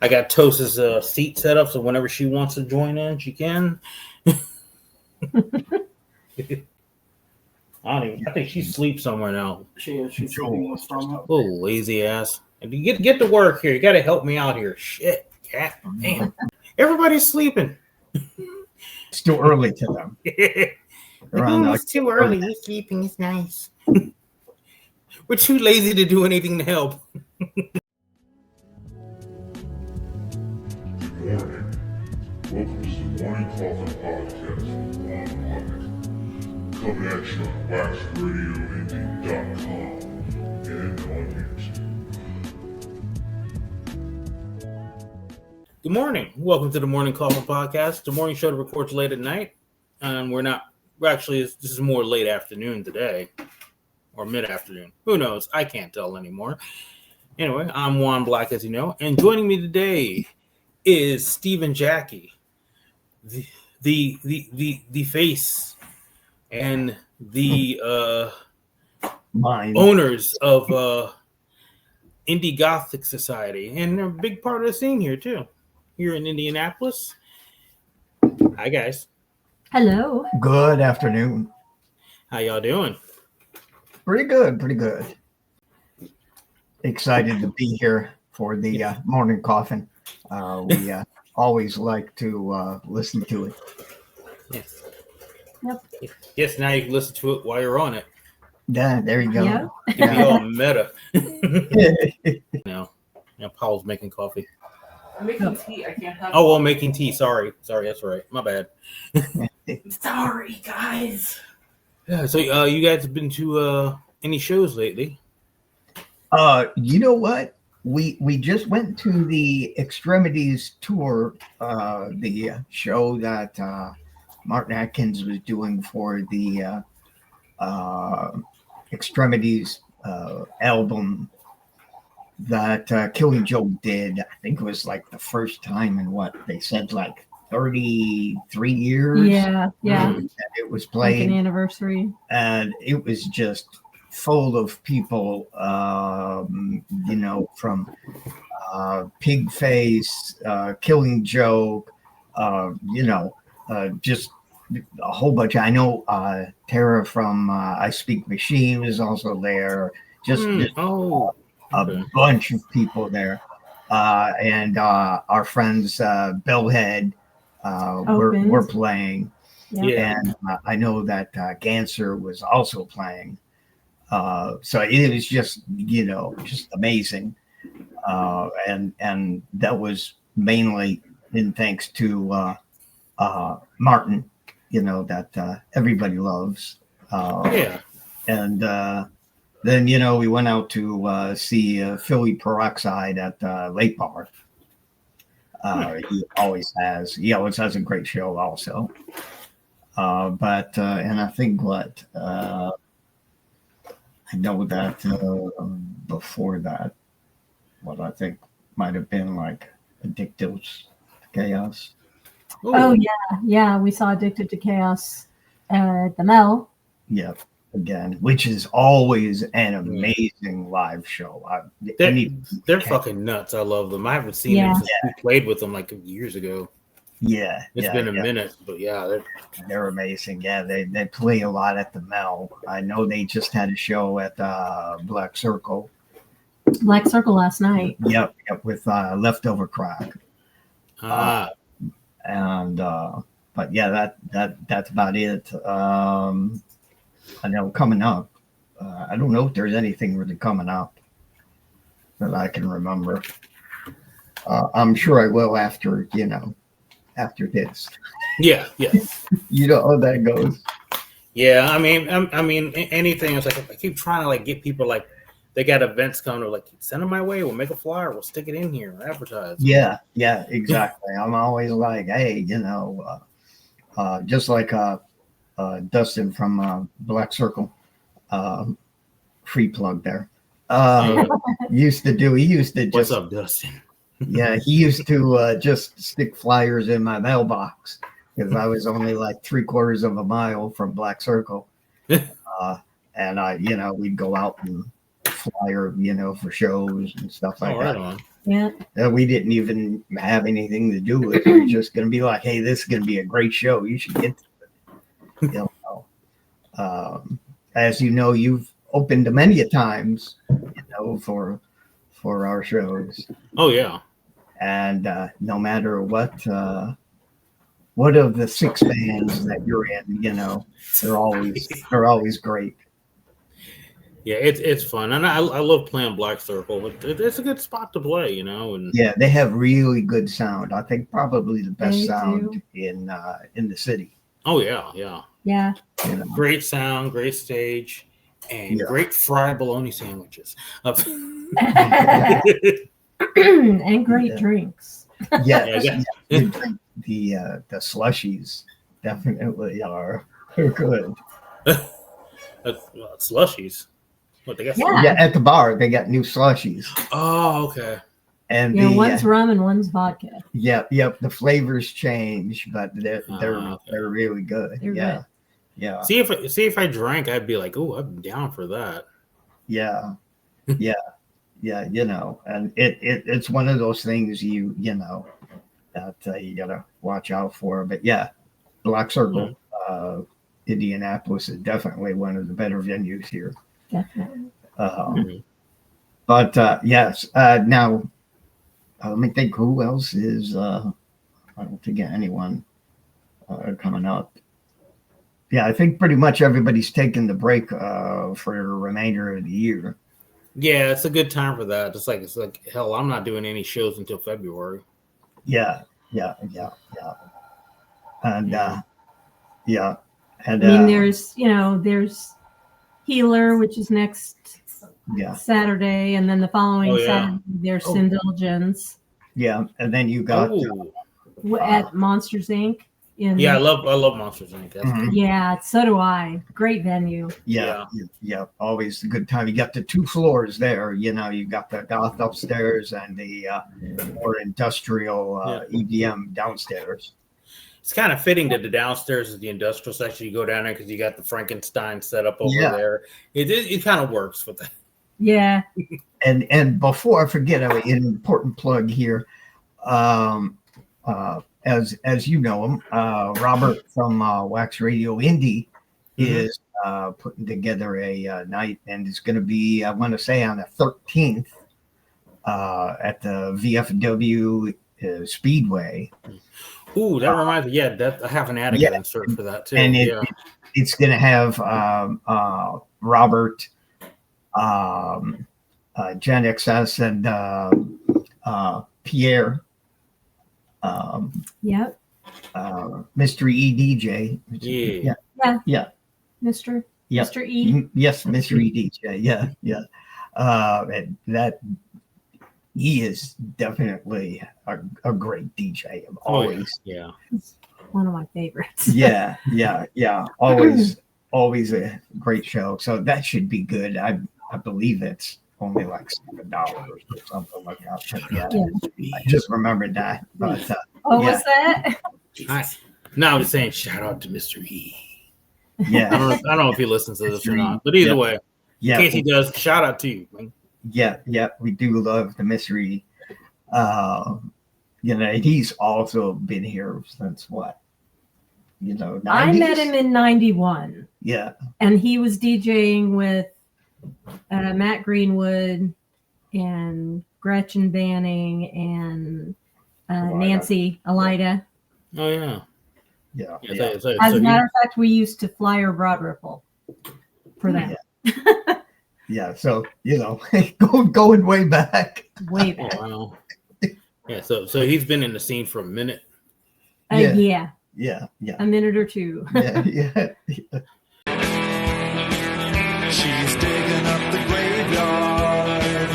I got Tosa's seat set up, so whenever she wants to join in, she can. I think she sleeps somewhere now. She's sleeping with stomach. Oh, lazy ass. Get to work here. You got to help me out here. Shit, cat. Damn. Everybody's sleeping. It's too early to them. It's too early. You're sleeping. It's nice. We're too lazy to do anything to help. Good morning. Welcome to the Morning Coffin Podcast with Juan blak. Coming at you on waxradioindy.com and on YouTube. Good morning. Welcome to the Morning Coffin Podcast, the morning show that records late at night. And this is more late afternoon today. Or mid-afternoon. Who knows? I can't tell anymore. Anyway, I'm Juan blak, as you know. And joining me today is Stephen Jaci, the face and the owners of Indy Gothic Society, and they're a big part of the scene here too, here in Indianapolis. Hi guys. Hello. Good afternoon. How y'all doing? Pretty good. Excited to be here for the Morning Coffin. We always like to listen to it. Yes. Yep. Yes, now you can listen to it while you're on it. Yeah, there you go. Yeah. Be all meta. Now, Paul's making coffee. I'm making tea. I can't have. Oh, well, making tea. Sorry, that's right. My bad. Sorry, guys. Yeah. So, you guys have been to any shows lately? You know what? We just went to the Extremities tour, the show that Martin Atkins was doing for the Extremities album that Killing Joke did. I think it was like the first time in what they said, like 33 years. Yeah. It was played, like an anniversary, and it was just full of people, from Pigface, Killing Joke, just a whole bunch. I know Tara from I Speak Machine was also there. Just a bunch of people there. And our friends Bellhead were playing. Yeah. And I know that Ganser was also playing. So it was just amazing. And that was mainly in thanks to Martin, that everybody loves. And then, we went out to see Philly Peroxide at Lake Bar. He always has a great show also. But and I think I know that before that, what I think might have been like Addicted to Chaos. Ooh. Oh yeah, we saw Addicted to Chaos at the Mel. Yeah, again, which is always an amazing live show. They're fucking nuts. I love them. I haven't seen them since we played with them like years ago. Yeah, it's been a minute, but they're amazing. Yeah, they play a lot at the Mel. I know they just had a show at Black Circle last night. Yep, with Leftover Crack. And but yeah, that's about it. I know coming up, I don't know if there's anything really coming up that I can remember. I'm sure I will after this. Yeah. You know how that goes. Yeah, I mean, anything. It's like I keep trying to like get people like they got events coming. Like send them my way. We'll make a flyer. We'll stick it in here. Advertise. Yeah, exactly. I'm always like, hey, just like Dustin from Black Circle, free plug there. He used to. What's up, Dustin? Yeah, he used to just stick flyers in my mailbox because I was only like 3/4 of a mile from Black Circle. And we'd go out and flyer, for shows and stuff like that. Right on. Yeah. We didn't even have anything to do with it. We were just going to be like, hey, this is going to be a great show. You should get to it. You know, as you know, you've opened many a times, you know, for our shows. Oh yeah. And no matter what of the 6 bands that you're in, you know, they're always great. Yeah, it's fun, and I love playing Black Circle. It's a good spot to play, you know. And yeah, they have really good sound. I think probably the best They sound do. in the city. oh yeah, yeah, Yeah. You know? great sound, great stage, and Yeah. great fried bologna sandwiches. And great Yeah. drinks. Yes, Yeah, you drink the slushies definitely are good. Slushies. What they got? Yeah. Yeah, at the bar they got new slushies, Oh, okay. and Yeah, the one's rum and one's vodka. yep, the flavors change, but they're Okay. they're really good. They're yeah, good. yeah, See if I drank, I'd be like, oh, I'm down for that. yeah, yeah, yeah. You know, and it's one of those things you know that you gotta watch out for. But yeah, Black Circle, Indianapolis is definitely one of the better venues here. Definitely. Mhm. But yes, now let me think. Who else is? I don't think anyone coming up. Yeah, I think pretty much everybody's taking the break for the remainder of the year. Yeah, it's a good time for that. It's like hell, I'm not doing any shows until February. Yeah, and yeah, and I mean, there's Healer, which is next yeah, Saturday, and then the following Oh, yeah. Saturday there's Oh. Indulgence yeah, and then you got Oh, at Monsters Inc. yeah, I love Monsters Inc. That's Mhm. good. Yeah, so do I. Great venue. yeah, always a good time. You got the 2 floors there. You know, you got the goth upstairs and the more industrial EDM downstairs. It's kind of fitting that the downstairs is the industrial section. You go down there because you got the Frankenstein set up over Yeah. there. It kind of works with that. Yeah. And before I forget, an important plug here. As you know him, Robert from Wax Radio Indy is putting together a night, and it's going to be, I want to say, on the 13th at the VFW Speedway. Ooh, that reminds me. Yeah, I have an ad Yeah. insert for that too. And yeah. it's going to have Robert, Gen XS, and Pierre, Yep. Mystery E DJ. Yeah. Mr. Yeah. Mr. E. Yes, Mystery DJ. Yeah. And that he is definitely a great DJ. Always. Yeah. One of my favorites. Yeah. Always a great show. So that should be good. I believe it's only like $7 or something like that. But yeah, I just remembered that. But Oh, yeah. what's that? No, I'm just saying, shout out to Mr. E. yeah, I don't know if he listens to this or not, but either way, in yeah, case he does, shout out to you. Man. yeah. We do love the Mystery. You know, he's also been here since what? You know, 90s? I met him in 91, Yeah, and he was DJing with Matt Greenwood and Gretchen Banning and Nancy Alida. Oh yeah. yeah. As a matter of fact, we used to fly or Broad Ripple for that. Yeah, so you know, going way back. Way Oh, back. wow. Yeah. So he's been in the scene for a minute. Yeah, Yeah, a minute or two. yeah. She's digging up the graveyard,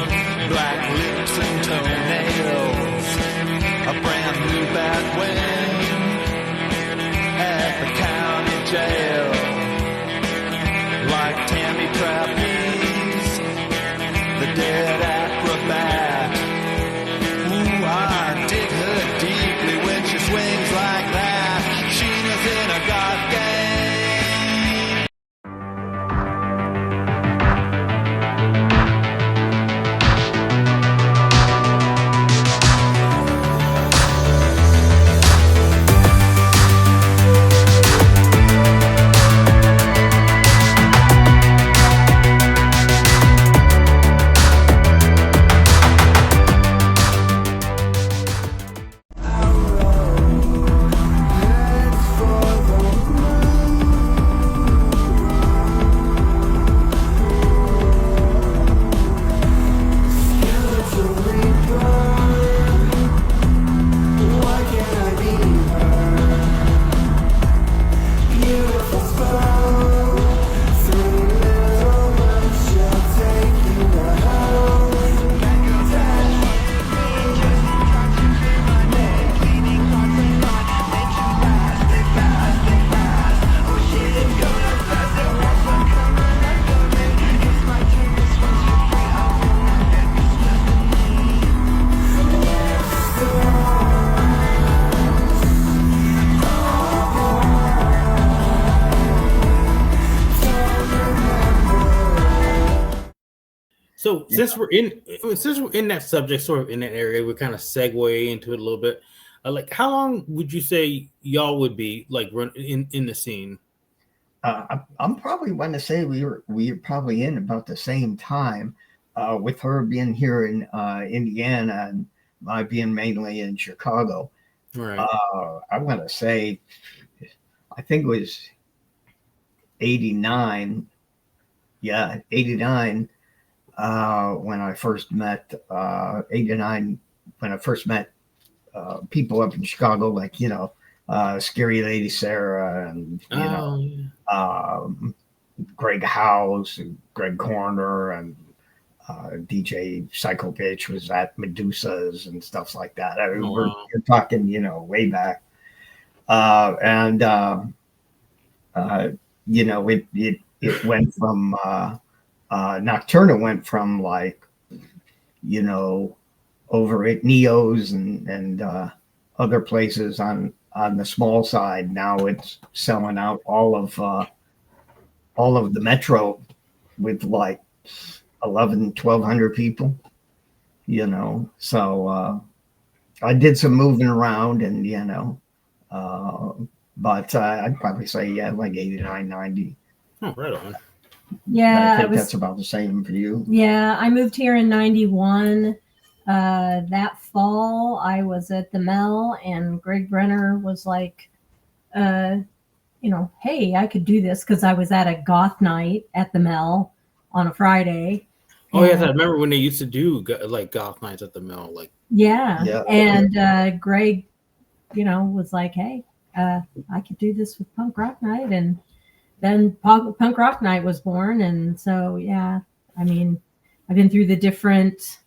black lips and toenails, a brand new bat wing at the county jail, like Tammy Trapeze, the dead acrobat. Ooh, I dig her deeply when she swings like that. Sheena's in a god game. So since we're in that subject, sort of in that area, we kind of segue into it a little bit. Like, how long would you say y'all would be like in the scene? I'm probably want to say we were probably in about the same time, with her being here in Indiana and I being mainly in Chicago. Right. I want to say, I think it was 89. Yeah, 89. When I first met 89. When I first met people up in Chicago, like Scary Lady Sarah and Greg Howes, Greg Corner, and DJ Psycho Bitch was at Medusa's and stuff like that. I mean, we're talking, way back. It went from Nocturna went from like, over at Neo's and other places on the small side. Now it's selling out all of the metro with like 1,200 people, so I did some moving around and but I'd probably say like 89, 90. Oh, right on. Yeah, I think that's about the same for you. Yeah, I moved here in 91. That fall I was at the Mel and Greg Brenner was like, hey, I could do this, because I was at a goth night at the Mel on a Friday. Oh, yes, I remember when they used to do like goth nights at the Mel. Like, and Greg, was like, hey, I could do this with Punk Rock Night, and then Punk Rock Night was born. And so, yeah, I mean, I've been through the different,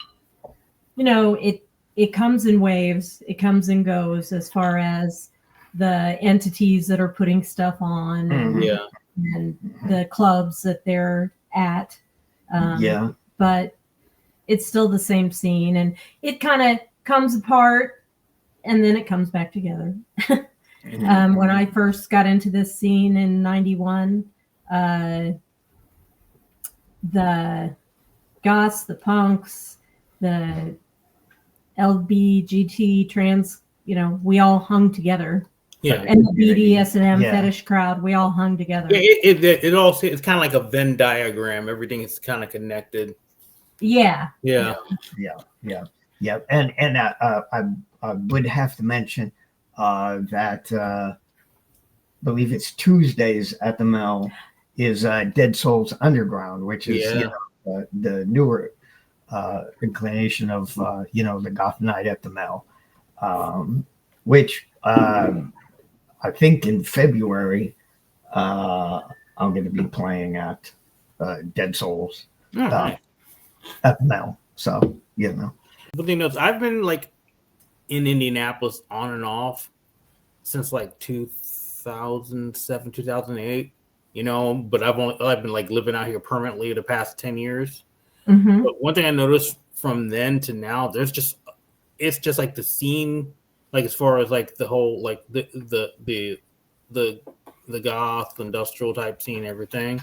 it comes in waves, it comes and goes as far as the entities that are putting stuff on and the clubs that they're at. But it's still the same scene, and it kind of comes apart and then it comes back together. When I first got into this scene in 91, the goths, the punks, the LBGT trans, we all hung together. Yeah. And the BDSM fetish crowd, we all hung together. Yeah, it all, it's kind of like a Venn diagram. Everything is kind of connected. Yeah. And I would have to mention that I believe it's Tuesdays at the Mel is Dead Souls Underground, which is the newer inclination of the goth night at the Mel, which I think in February I'm going to be playing at Dead Souls at the Mel. So But I've been like in Indianapolis on and off since like 2007, 2008. But I've been like living out here permanently the past 10 years. Mm-hmm. But one thing I noticed from then to now, it's just like the scene, like as far as like the whole like the goth industrial type scene, everything,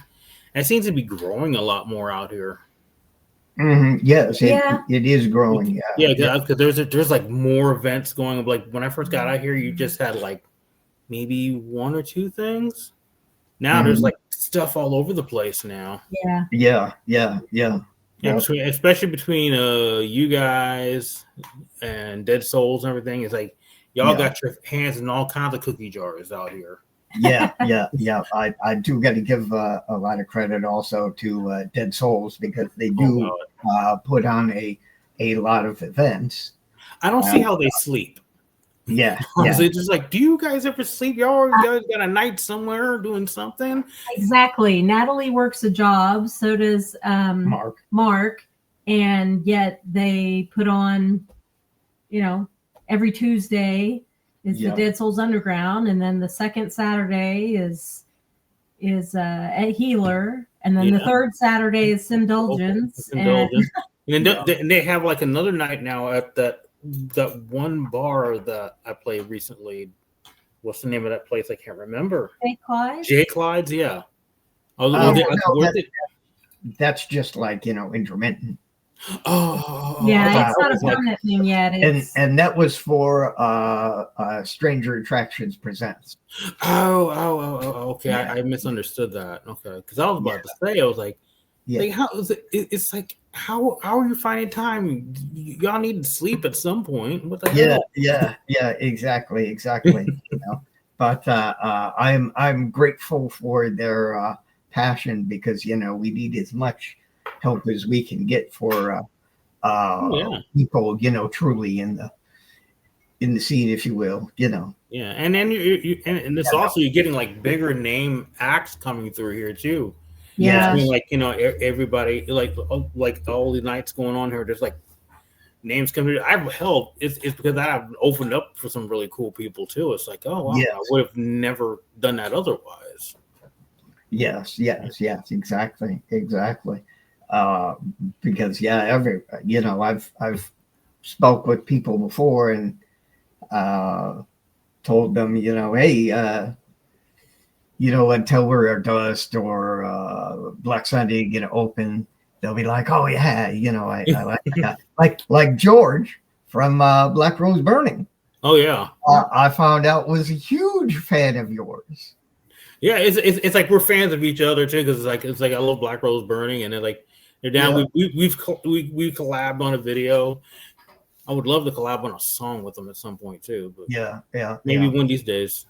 and it seems to be growing a lot more out here. Mm-hmm. Yes, it is growing. Because there's like more events going. Like when I first got out here, you just had like maybe one or two things. Now there's like stuff all over the place now. Yeah. Especially between you guys and Dead Souls and everything, it's like y'all got your hands in all kinds of cookie jars out here. I do got to give a lot of credit also to Dead Souls, because they do put on a lot of events. I don't see how they sleep. Honestly, just like, do you guys ever sleep? Y'all got a night somewhere doing something? Exactly. Natalie works a job, so does Mark, and yet they put on, every Tuesday is the Dead Souls Underground, and then the second Saturday is a Healer, and then the third Saturday is Indulgence. And they have like another night now at that one bar that I played recently. What's the name of that place? I can't remember. J. Clyde's, yeah. That's just like intermittent. Oh, Yeah, it's not a was like- permanent thing yet. It's, and that was for Stranger Attractions Presents. Okay. Yeah. I misunderstood that. Okay, because I was about to say, I was like, Yeah. like how is it? It's like how are you finding time? Y'all need to sleep at some point. What the hell? Yeah, exactly. You know, but I'm grateful for their passion, because you know we need as much help as we can get for people, you know, truly in the scene, if you will, you know. Yeah, and then and this also you're getting like bigger name acts coming through here too. yeah. I mean, like, you know, everybody, like all the nights going on here, there's like names coming. I've helped. It's because I've opened up for some really cool people too. It's like, oh wow, I would have never done that otherwise. Yes, exactly. Because you know, I've spoke with people before and told them, you know, hey, you know, until we're Dust or Black Sunday get open, they'll be like, oh yeah, you know, I like that. like George from Black Rose Burning. Oh yeah, I found out was a huge fan of yours. Yeah, it's like we're fans of each other too, because it's like I love Black Rose Burning, and they're down. Yeah. We've collabed on a video. I would love to collab on a song with them at some point too. But maybe one of these days.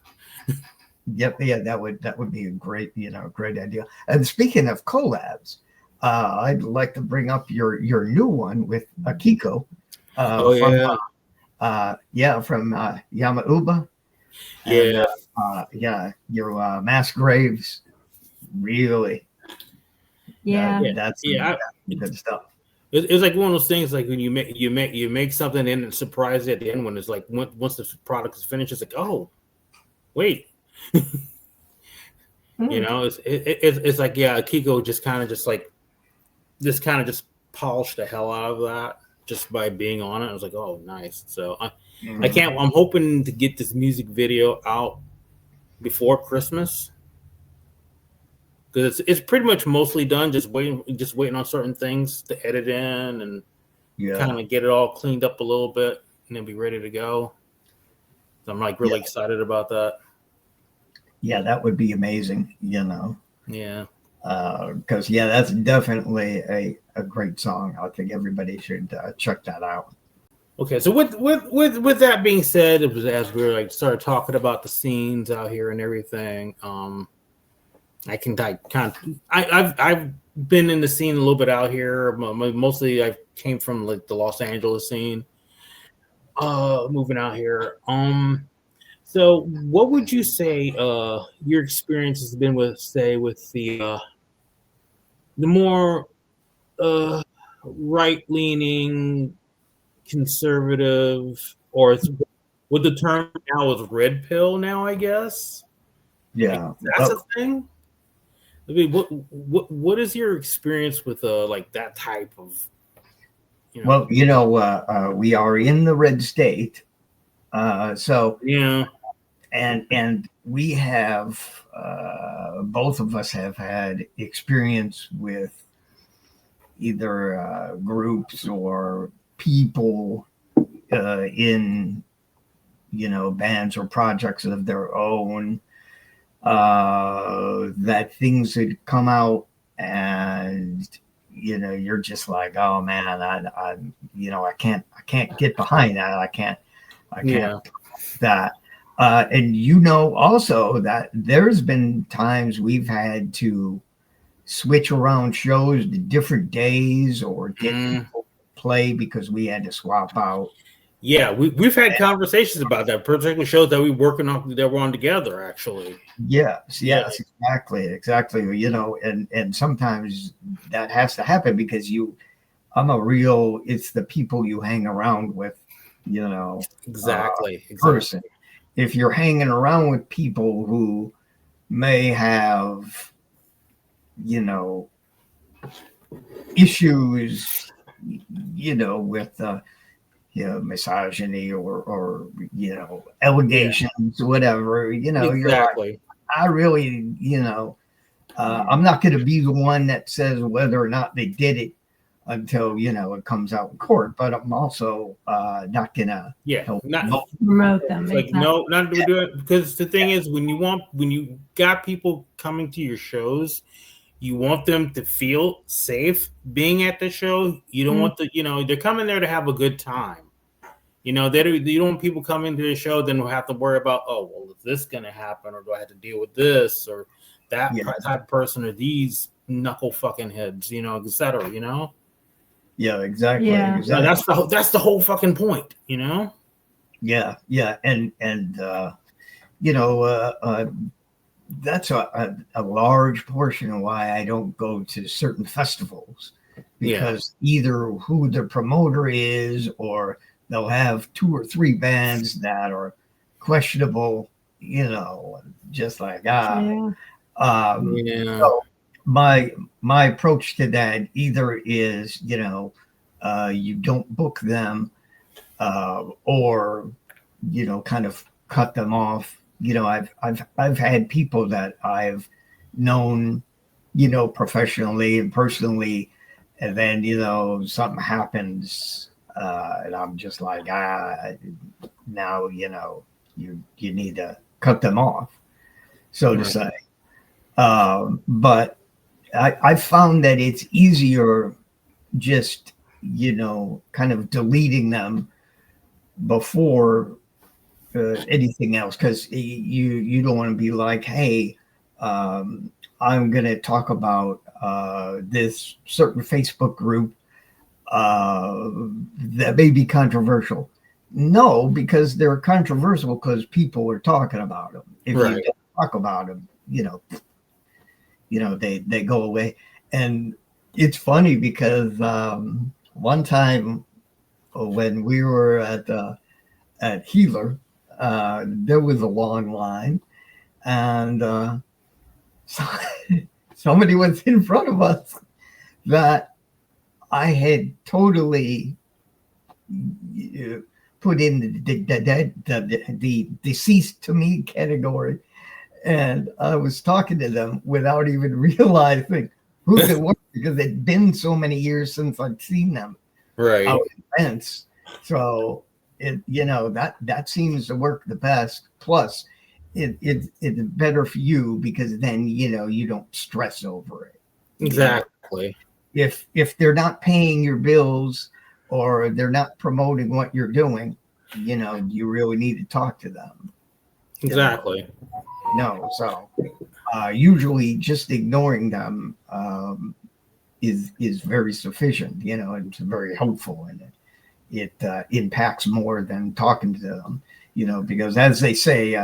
Yep, that would be a great idea. And speaking of collabs, I'd like to bring up your new one with Akiko. From Yamauba. And, your Mass Graves, really. That's good stuff. It's like one of those things, like when you make something and it's surprised at the end when it's like once the product is finished, it's like, oh, wait. You know, it's like Kiko just kind of polished the hell out of that just by being on it. I was like, oh, nice. So I'm hoping to get this music video out before Christmas, because it's pretty much mostly done. Just waiting on certain things to edit in and kind of get it all cleaned up a little bit and then be ready to go. So I'm like really excited about that. Yeah, that would be amazing, you know. Yeah. Because that's definitely a great song. I think everybody should check that out. Okay, so with that being said, it was as we were like started talking about the scenes out here and everything. I've been in the scene a little bit out here. Mostly I came from like the Los Angeles scene. Moving out here. So what would you say your experience has been with the more right-leaning, conservative, or with the term now is red pill now, I guess? Yeah. That's a thing? I mean, what is your experience with like that type of, you know? Well, you know, we are in the red state. So yeah. And we have both of us have had experience with either groups or people in, you know, bands or projects of their own, that things had come out and, you know, you're just like, oh man, I you know, I can't get behind that. I can't that. And you know also that there's been times we've had to switch around shows to different days or get people to play because we had to swap out. Yeah, we've had conversations about that, particular shows that we're on together, actually. Yes, exactly. You know, and sometimes that has to happen because it's the people you hang around with, you know. Exactly. Person. If you're hanging around with people who may have, you know, issues, you know, with you know, misogyny or you know, allegations, whatever, you know, exactly. You're like, I really, you know, I'm not going to be the one that says whether or not they did it. until it comes out in court. But I'm also not gonna not promote them. Like no, not to do it, because the thing is, when you got people coming to your shows, you want them to feel safe being at the show. You don't want they're coming there to have a good time. You don't want people coming to the show then we'll have to worry about, is this going to happen, or do I have to deal with this or that type of person, or these knuckle fucking heads, et cetera, Yeah, exactly. Yeah. Exactly. That's the whole fucking point, Yeah, and that's a large portion of why I don't go to certain festivals, because either who the promoter is, or they'll have 2 or 3 bands that are questionable, just like So my approach to that either is you don't book them, or kind of cut them off. I've had people that I've known professionally and personally, and then something happens, and I'm just like, now you need to cut them off, so to say. But I found that it's easier just kind of deleting them before anything else, because you don't want to be like, hey, I'm gonna talk about this certain Facebook group that may be controversial. No, because they're controversial because people are talking about them. If you don't talk about them, they go away. And it's funny because one time when we were at Healer, there was a long line, and somebody was in front of us that I had totally put in the deceased to me category, and I was talking to them without even realizing who they were, because it'd been so many years since I'd seen them. Right. Out at events. So that seems to work the best. Plus, it's better for you, because then you don't stress over it. Exactly. If they're not paying your bills, or they're not promoting what you're doing, you really need to talk to them. Exactly. So usually just ignoring them is very sufficient. It's very helpful, and it impacts more than talking to them. Because as they say,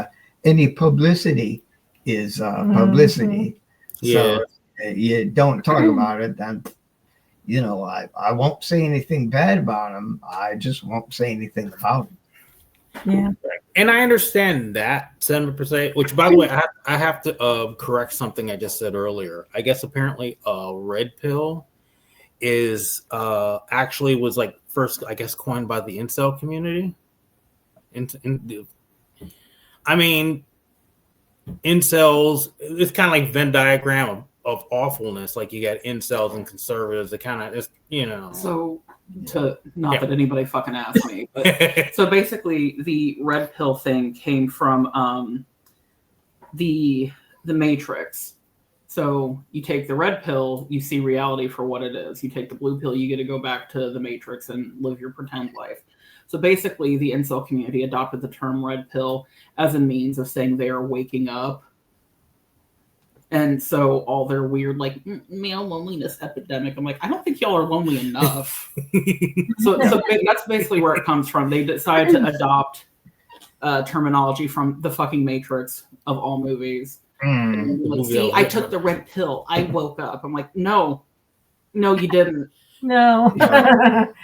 any publicity is publicity. Yeah. So you don't talk about it, then I won't say anything bad about them. I just won't say anything about them. Yeah. And I understand that 7%, which, by the way, I have to correct something I just said earlier. I guess apparently red pill is actually was like first, I guess, coined by the incel community. I mean, incels, it's kind of like Venn diagram of awfulness. Like you got incels and conservatives. It kind of is, So not that anybody fucking asked me, but so basically the red pill thing came from the Matrix. So you take the red pill, you see reality for what it is. You take the blue pill, you get to go back to the Matrix and live your pretend life. So basically the incel community adopted the term red pill as a means of saying they are waking up. And so all their weird, like, male loneliness epidemic. I'm like, I don't think y'all are lonely enough. so that's basically where it comes from. They decided to adopt terminology from the fucking Matrix of all movies. Like, see, I took the red pill. I woke up. I'm like, no, you didn't. No. You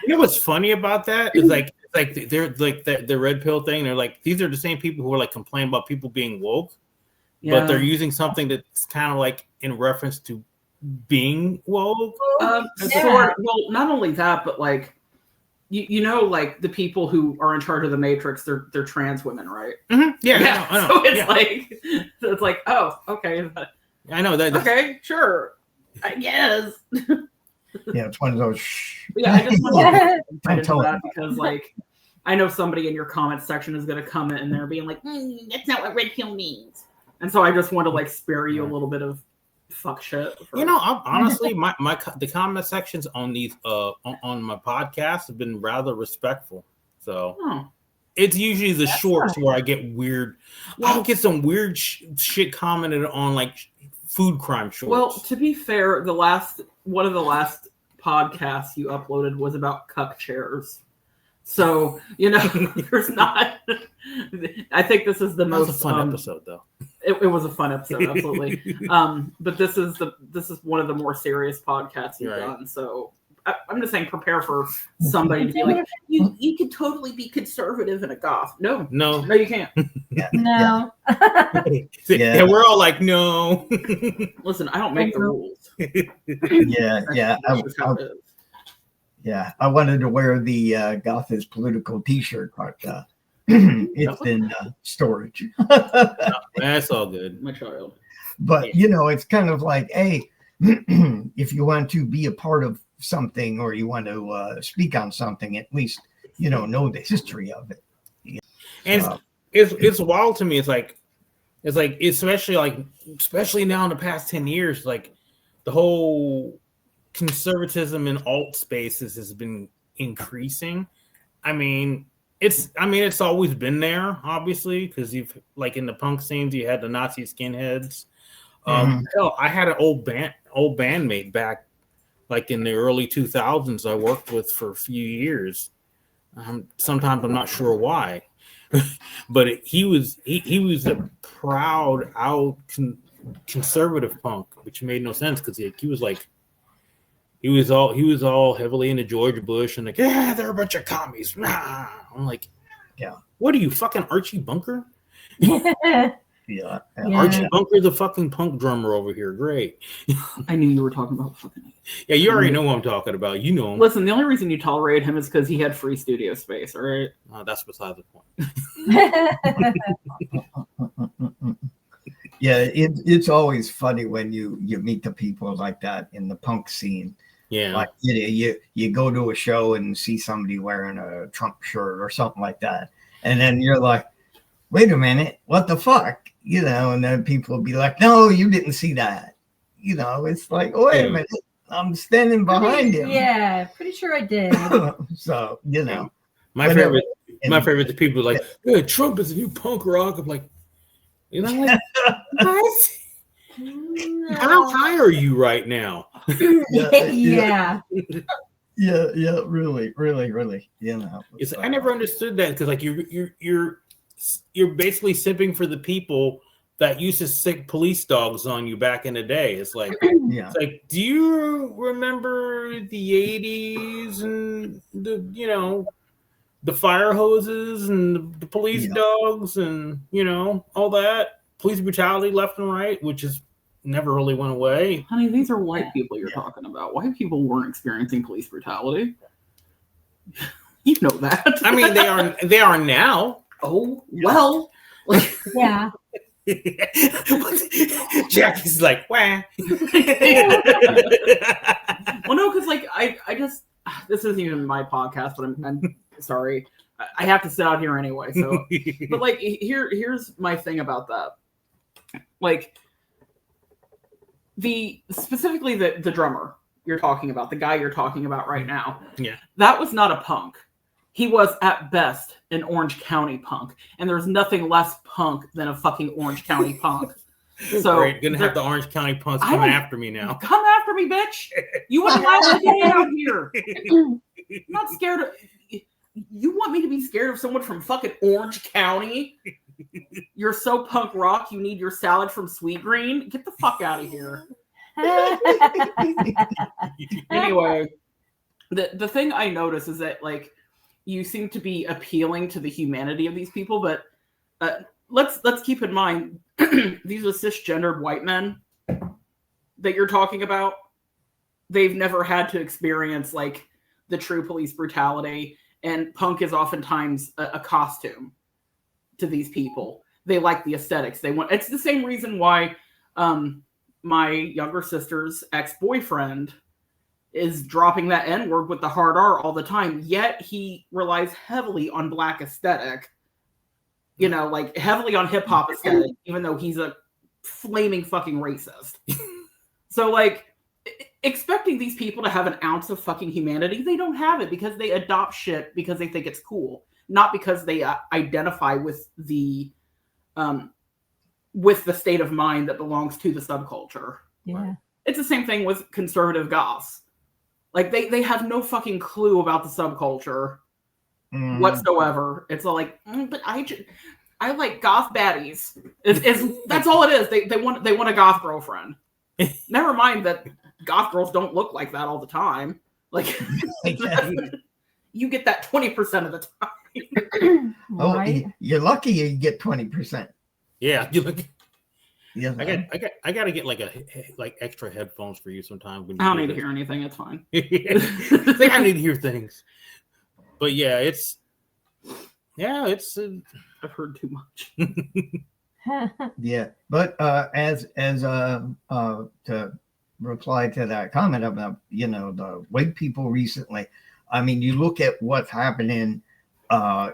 know what's funny about that is like they're like the red pill thing. They're like, these are the same people who are like complaining about people being woke. Yeah. But they're using something that's kind of like in reference to being woke. Well, not only that, but like, like the people who are in charge of the Matrix, they're trans women, right? Mm-hmm. Yeah. I know. So it's like, oh, okay. I know that. Okay, sure. I guess. Yeah, it's one of those. Yeah, I just want to Don't tell that him. because, like, I know somebody in your comment section is going to comment in there being like, "That's not what red pill means," and so I just want to like spare you a little bit of fuck shit. You know, honestly, the comment sections on these on my podcast have been rather respectful. So it's usually the shorts where I get weird. I'll get some weird shit commented on, like food crime shorts. Well, to be fair, one of the last podcasts you uploaded was about cuck chairs. So, you know, there's not. I think this is the most was a fun episode, though. It was a fun episode, absolutely. But this is one of the more serious podcasts you've done. So I'm just saying, prepare for somebody to be like, you could totally be conservative and a goth. No, you can't. No. Yeah, we're all like, no. Listen, I don't make the rules. I wanted to wear the Goth is political T-shirt, but it's in storage. That's all good, my child. But you know, it's kind of like, hey, if you want to be a part of something or you want to speak on something, at least know the history of it. And it's wild to me. It's like especially now in the past 10 years, like the whole conservatism in alt spaces has been increasing. I mean, it's always been there, obviously, because you've like in the punk scenes you had the Nazi skinheads. Hell, I had an old bandmate back like in the early 2000s I worked with for a few years. Sometimes I'm not sure why, but he was a proud out conservative punk, which made no sense because he was like. He was all heavily into George Bush and like, yeah, they're a bunch of commies. Nah. I'm like, what are you, fucking Archie Bunker? Archie Bunker, the fucking punk drummer over here. Great. I knew you were talking about fucking. Yeah, you already know what I'm talking about. You know him. Listen, the only reason you tolerate him is because he had free studio space. All right. That's beside the point. Yeah, it's always funny when you meet the people like that in the punk scene. Yeah, like you go to a show and see somebody wearing a Trump shirt or something like that, and then you're like, "Wait a minute, what the fuck?" And then people will be like, "No, you didn't see that." It's like, "Wait a minute, I'm standing behind him." Yeah, pretty sure I did. So my favorite is people like, "Yeah, Trump is a new punk rock." I'm like. Like, what? How high are you right now? Yeah, really. It's I never understood that because like you're basically simping for the people that used to sick police dogs on you back in the day. It's like it's like, do you remember the 80s and the fire hoses and the police dogs and all that police brutality left and right, which is never really went away. Honey, these are white people you're talking about. White people weren't experiencing police brutality. You know that. I mean, they are now. Oh well. Yeah. Jackie's like, wah. Well, no, because like I just this isn't even my podcast, but I'm sorry. I have to sit out here anyway. So, but like here's my thing about that. Like specifically the drummer you're talking about, the guy you're talking about right now. Yeah, that was not a punk. He was at best an Orange County punk, and there's nothing less punk than a fucking Orange County punk. So great, gonna have the Orange County punks coming after me now. Come after me, bitch! You wouldn't allow me to get out here. I'm not scared of. You want me to be scared of someone from fucking Orange County? You're so punk rock. You need your salad from Sweet Green. Get the fuck out of here. Anyway, the thing I notice is that like you seem to be appealing to the humanity of these people, but let's keep in mind these are cisgendered white men that you're talking about. They've never had to experience like the true police brutality, and punk is oftentimes a costume to these people. They like the aesthetics. It's the same reason why my younger sister's ex-boyfriend is dropping that N-word with the hard R all the time, yet he relies heavily on black aesthetic, you know, like heavily on hip-hop aesthetic, even though he's a flaming fucking racist. So, like, expecting these people to have an ounce of fucking humanity, they don't have it because they adopt shit because they think it's cool, not because they identify with the state of mind that belongs to the subculture. Yeah. It's the same thing with conservative goths. Like, they have no fucking clue about the subculture whatsoever. It's all like, but I like goth baddies. That's all it is. They want a goth girlfriend. Never mind that goth girls don't look like that all the time. Like, you get that 20% of the time. Right? You're lucky you get 20%. Yeah, you look. Yeah, I gotta get like extra headphones for you sometime. When I don't need to hear anything. It's fine. I need to hear things. But yeah, it's. I've heard too much. Yeah, but as to reply to that comment about, you know, the white people recently, I mean, you look at what's happening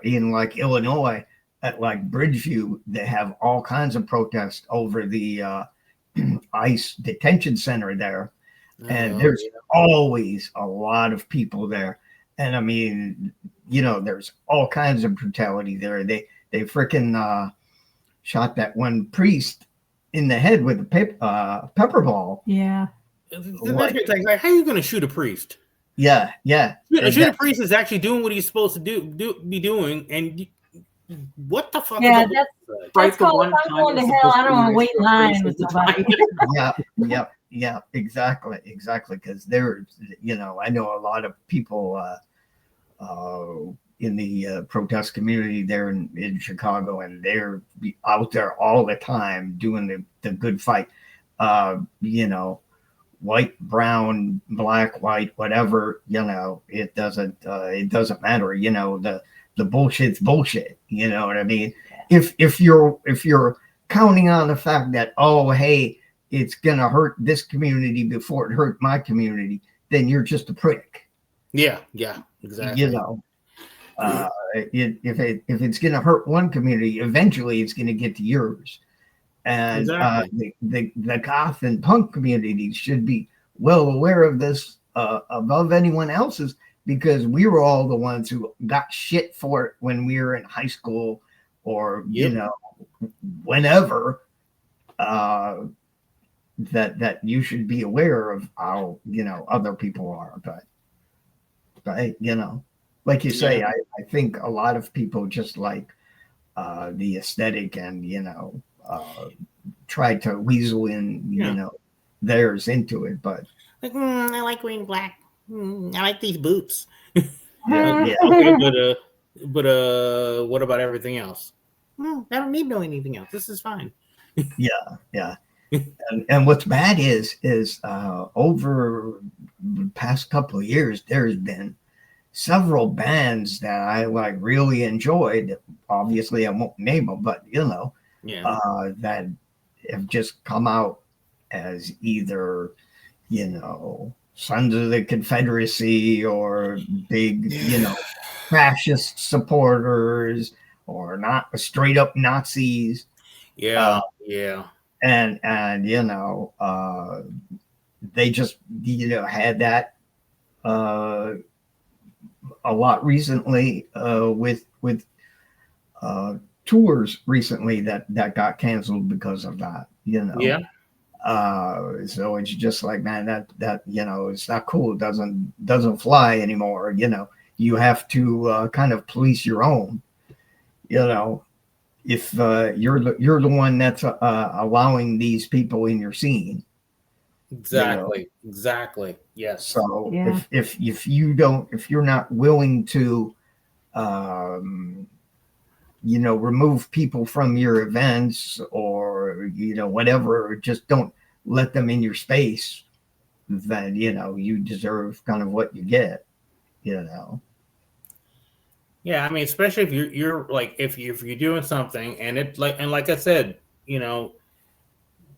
in like Illinois at like Bridgeview. They have all kinds of protests over the ICE detention center there, and there's always a lot of people there. And I mean, you know, there's all kinds of brutality there. They freaking shot that one priest in the head with a pepper ball. Yeah. Like, how are you going to shoot a priest? Yeah. Shoot a priest is actually doing what he's supposed to be doing, and what the fuck? Yeah, that's called if I'm going to hell, I don't want to wait in line with somebody. Yeah, exactly. Because there's, you know, I know a lot of people in the protest community there in Chicago, and they're out there all the time doing the good fight. You know, white, brown, black, white, whatever, you know, it doesn't matter. You know, the bullshit's bullshit. You know what I mean? If you're counting on the fact that, oh, hey, it's gonna hurt this community before it hurt my community, then you're just a prick. Yeah, exactly. You know, if it's gonna hurt one community, eventually it's gonna get to yours. And exactly. The goth and punk communities should be well aware of this above anyone else's, because we were all the ones who got shit for it when we were in high school or, you know, whenever, that you should be aware of how, you know, other people are. But you know, like you say, I think a lot of people just like the aesthetic and, you know, try to weasel in, you know, theirs into it. But like, I like wearing black. I like these boots. yeah. Okay, but what about everything else? I don't need to know anything else. This is fine. Yeah. And what's bad is over the past couple of years, there's been several bands that I like really enjoyed. Obviously, I won't name them, but you know, that have just come out as either, you know, Sons of the Confederacy or big, you know, fascist supporters or not straight up Nazis. Yeah. And you know, they just, you know, had that a lot recently with tours recently that got canceled because of that, you know. Yeah. So it's just like, man, that you know, it's not cool. It doesn't fly anymore. You know, you have to kind of police your own. You know, if you're the one that's allowing these people in your scene. Exactly. You know? Exactly. Yes. So if you're not willing to, you know, remove people from your events or, you know, whatever, or just don't let them in your space, then, you know, you deserve kind of what you get, you know. Yeah, I mean, especially if you're like if you're doing something and it like I said, you know,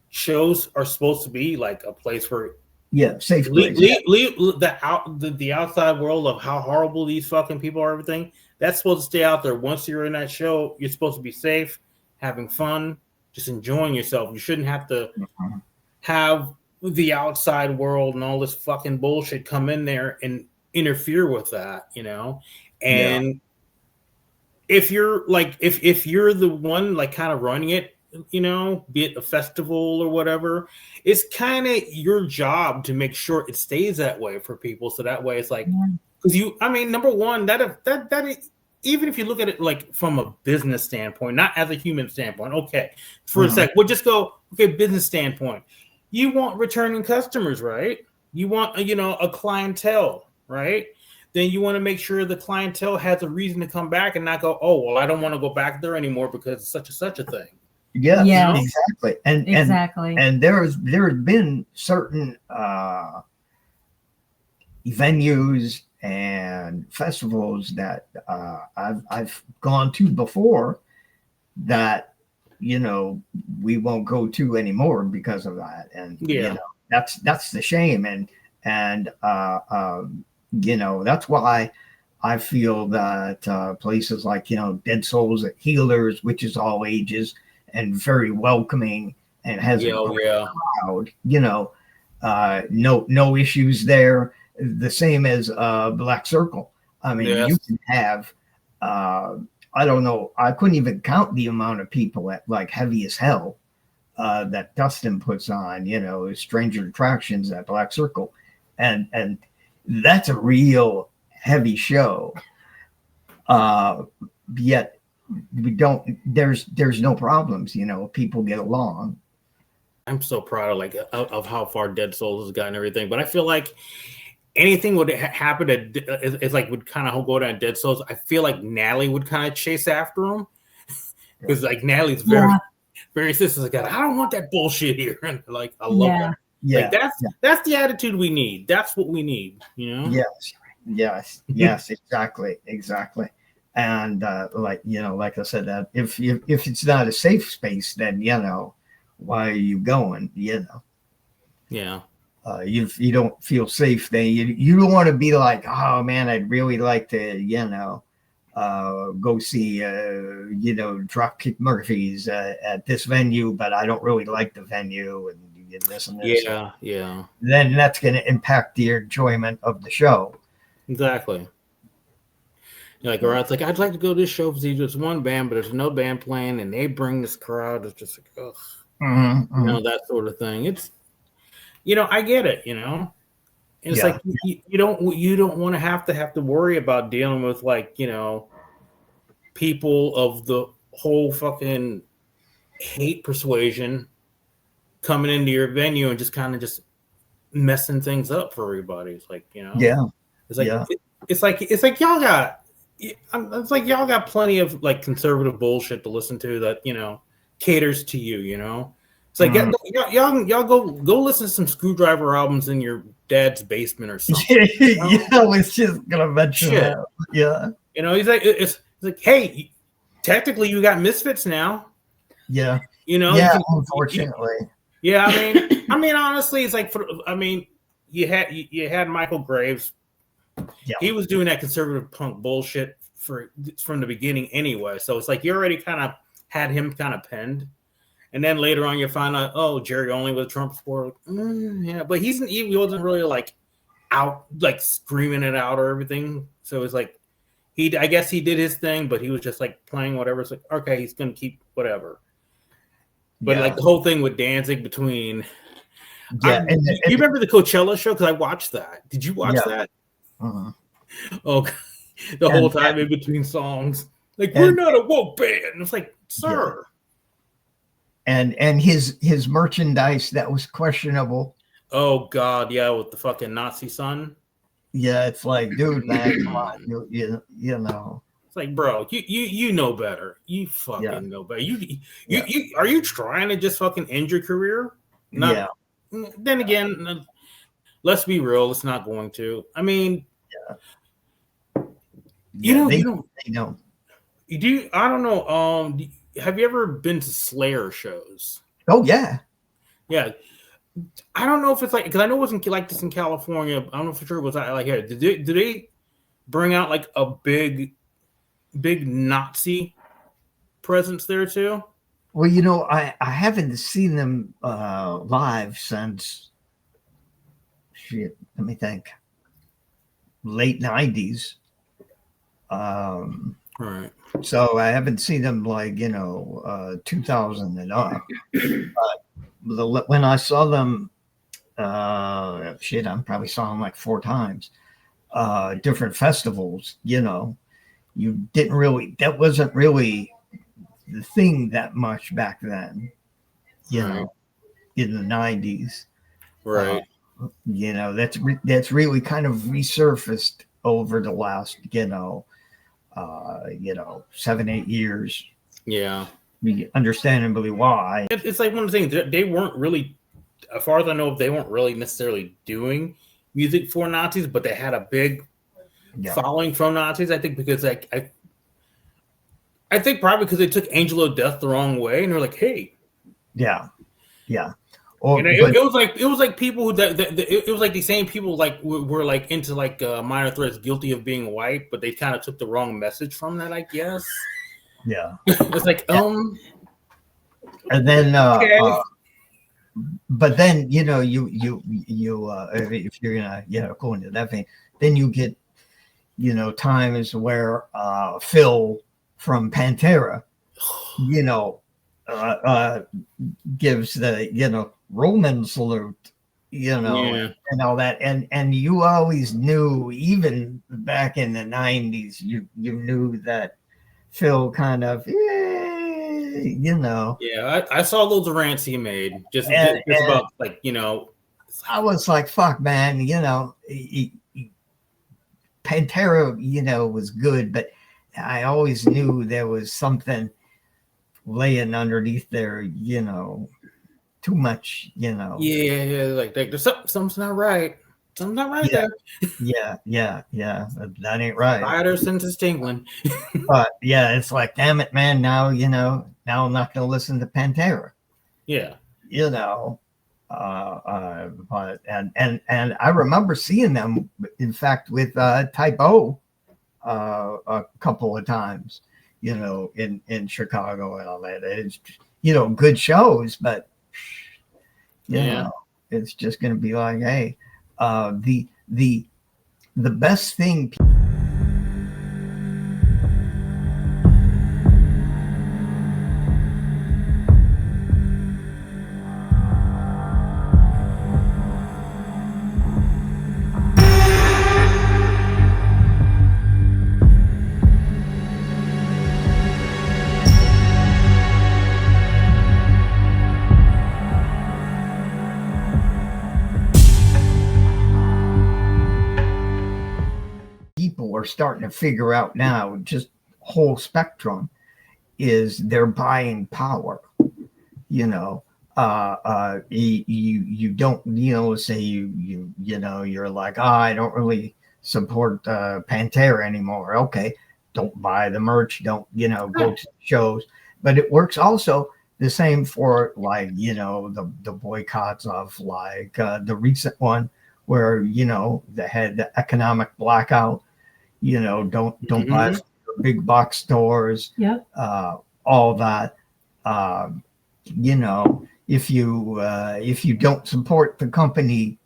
shows are supposed to be like a place where Yeah, safe place. Leave the outside world of how horrible these fucking people are. Everything that's supposed to stay out there. Once you're in that show, you're supposed to be safe, having fun, just enjoying yourself. You shouldn't have to have the outside world and all this fucking bullshit come in there and interfere with that, you know. And if you're like, if you're the one like kind of running it, you know, be it a festival or whatever, it's kind of your job to make sure it stays that way for people. So that way it's like, because number one, that even if you look at it like from a business standpoint, not as a human standpoint, okay, for a sec, we'll just go, okay, business standpoint. You want returning customers, right? You want, a clientele, right? Then you want to make sure the clientele has a reason to come back and not go, oh, well, I don't want to go back there anymore because it's such a thing. Yeah, exactly. And there's been certain venues and festivals that I've gone to before that we won't go to anymore because of that. And that's the shame. And that's why I feel that places like Dead Souls at Healers, which is all ages and very welcoming and has a great crowd, no issues there. The same as Black Circle. I mean, you can have I don't know, I couldn't even count the amount of people at like Heavy as Hell that Dustin puts on, Stranger Attractions at Black Circle. And that's a real heavy show. Yet we don't, there's no problems, people get along. I'm so proud of how far Dead Souls has gotten and everything, but I feel like anything would happen it's like would kind of go down Dead Souls. I feel like Natalie would kind of chase after him because like Natalie's very insistent. Like, I don't want that bullshit here, and like I love that. Yeah, like that's the attitude we need. That's what we need, Yes, exactly. And like I said, that if it's not a safe space, then why are you going? Yeah. You don't feel safe, then you don't want to be like, oh man, I'd really like to go see Dropkick Murphys at this venue, but I don't really like the venue and this and this. Yeah. Then that's going to impact the enjoyment of the show. Exactly. Or it's like, I'd like to go to this show because there's one band, but there's no band playing, and they bring this crowd. It's just like, ugh. That sort of thing. It's, I get it, And it's like you don't want to have to worry about dealing with like, people of the whole fucking hate persuasion coming into your venue and just kind of just messing things up for everybody. It's like, it's like y'all got. It's like y'all got plenty of like conservative bullshit to listen to that caters to you. It's like y'all go listen to some Screwdriver albums in your dad's basement or something. I was just gonna mention that. Yeah, he's like it's like, hey, technically you got Misfits now. Yeah, unfortunately. I mean, honestly, it's like you had Michael Graves. Yeah. He was doing that conservative punk bullshit from the beginning anyway. So it's like you already kind of had him kind of penned. And then later on you find out, oh, Jerry Only with Trump support. But he wasn't really like out, like screaming it out or everything. So it's like I guess he did his thing, but he was just like playing whatever. It's like, okay, he's going to keep whatever. But like the whole thing with Danzig between. Yeah. You remember the Coachella show? Because I watched that. Did you watch that? Oh, the whole time in between songs, like we're not a woke band. It's like, sir. And his merchandise that was questionable. Oh God, yeah, with the fucking Nazi sun. Yeah, it's like, dude, man, come on, you know. It's like, bro, you know better. You fucking know better. You are you trying to just fucking end your career? Then again. Let's be real. It's not going to. I mean, they don't. I don't know. Have you ever been to Slayer shows? Oh yeah. Yeah. I don't know if it's like, because I know it wasn't like this in California. I don't know for sure it was like here. Did they bring out like a big Nazi presence there too? Well, you know, I haven't seen them live since, shit, let me think, late 90s. Right. So I haven't seen them like, 2000 and up. But when I saw them, I probably saw them like 4 times, different festivals, you didn't really, that wasn't really the thing that much back then, in the 90s. Right. That's really kind of resurfaced over the last, 7-8 years. Yeah. Understandably why. It's like one of the things, they weren't really, as far as I know, they weren't really necessarily doing music for Nazis, but they had a big following from Nazis. I think because I think probably because they took Angel of Death the wrong way, and they're like, "Hey, yeah." It was like people it was like the same people like were like into like minor threats, guilty of being white, but they kind of took the wrong message from that, I guess. Yeah, it's like and then okay. But then you if you're gonna go into that thing, then you get times where Phil from Pantera gives the Roman salute, and all that, and you always knew, even back in the 90s, you knew that Phil kind of I saw those rants he made just about like I was like, fuck, man, Pantera was good, but I always knew there was something laying underneath there, too much, like there's something's not right. Something's not right there. Yeah. That ain't right. Spider senses tingling. But it's like, damn it, man. Now, now I'm not going to listen to Pantera. Yeah. But I remember seeing them, in fact, with Type O a couple of times, in Chicago and all that. It's, good shows, but it's just going to be like, hey, the best thing. People are starting to figure out now, just whole spectrum, is they're buying power. You don't, say you're like, I don't really support Pantera anymore. Okay, don't buy the merch, don't go to shows. But it works also the same for like the boycotts of like the recent one where they had the economic blackout. Don't buy from big box stores. Yep. All that. If you don't support the company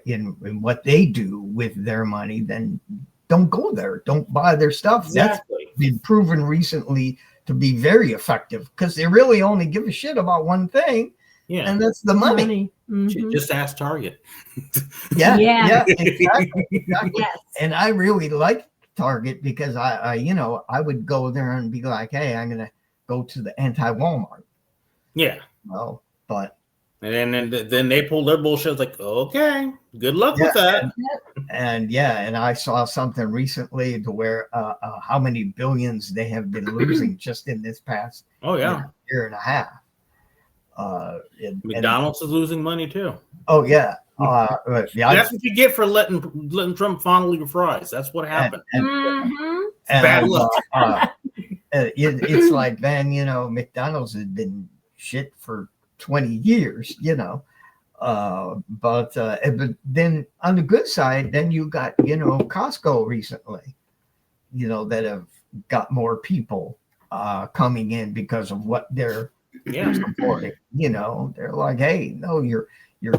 in what they do with their money, then don't go there. Don't buy their stuff. Exactly. That's been proven recently to be very effective because they really only give a shit about one thing. Yeah. And that's the money. Mm-hmm. Just ask Target. Yeah, exactly. Yes. And I really like Target because I would go there and be like, hey, I'm gonna go to the anti-Walmart. Yeah. Well, but and then they pull their bullshit. It's like, okay, good luck with that. And I saw something recently to where how many billions they have been losing just in this past year and a half. McDonald's is losing money too. Oh yeah. That's what you get for letting Trump fondle your fries. That's what happened. Bad luck. It's like, man, McDonald's has been shit for 20 years, But then on the good side, then you got, Costco recently, that have got more people coming in because of what they're supporting. They're like, hey, no, your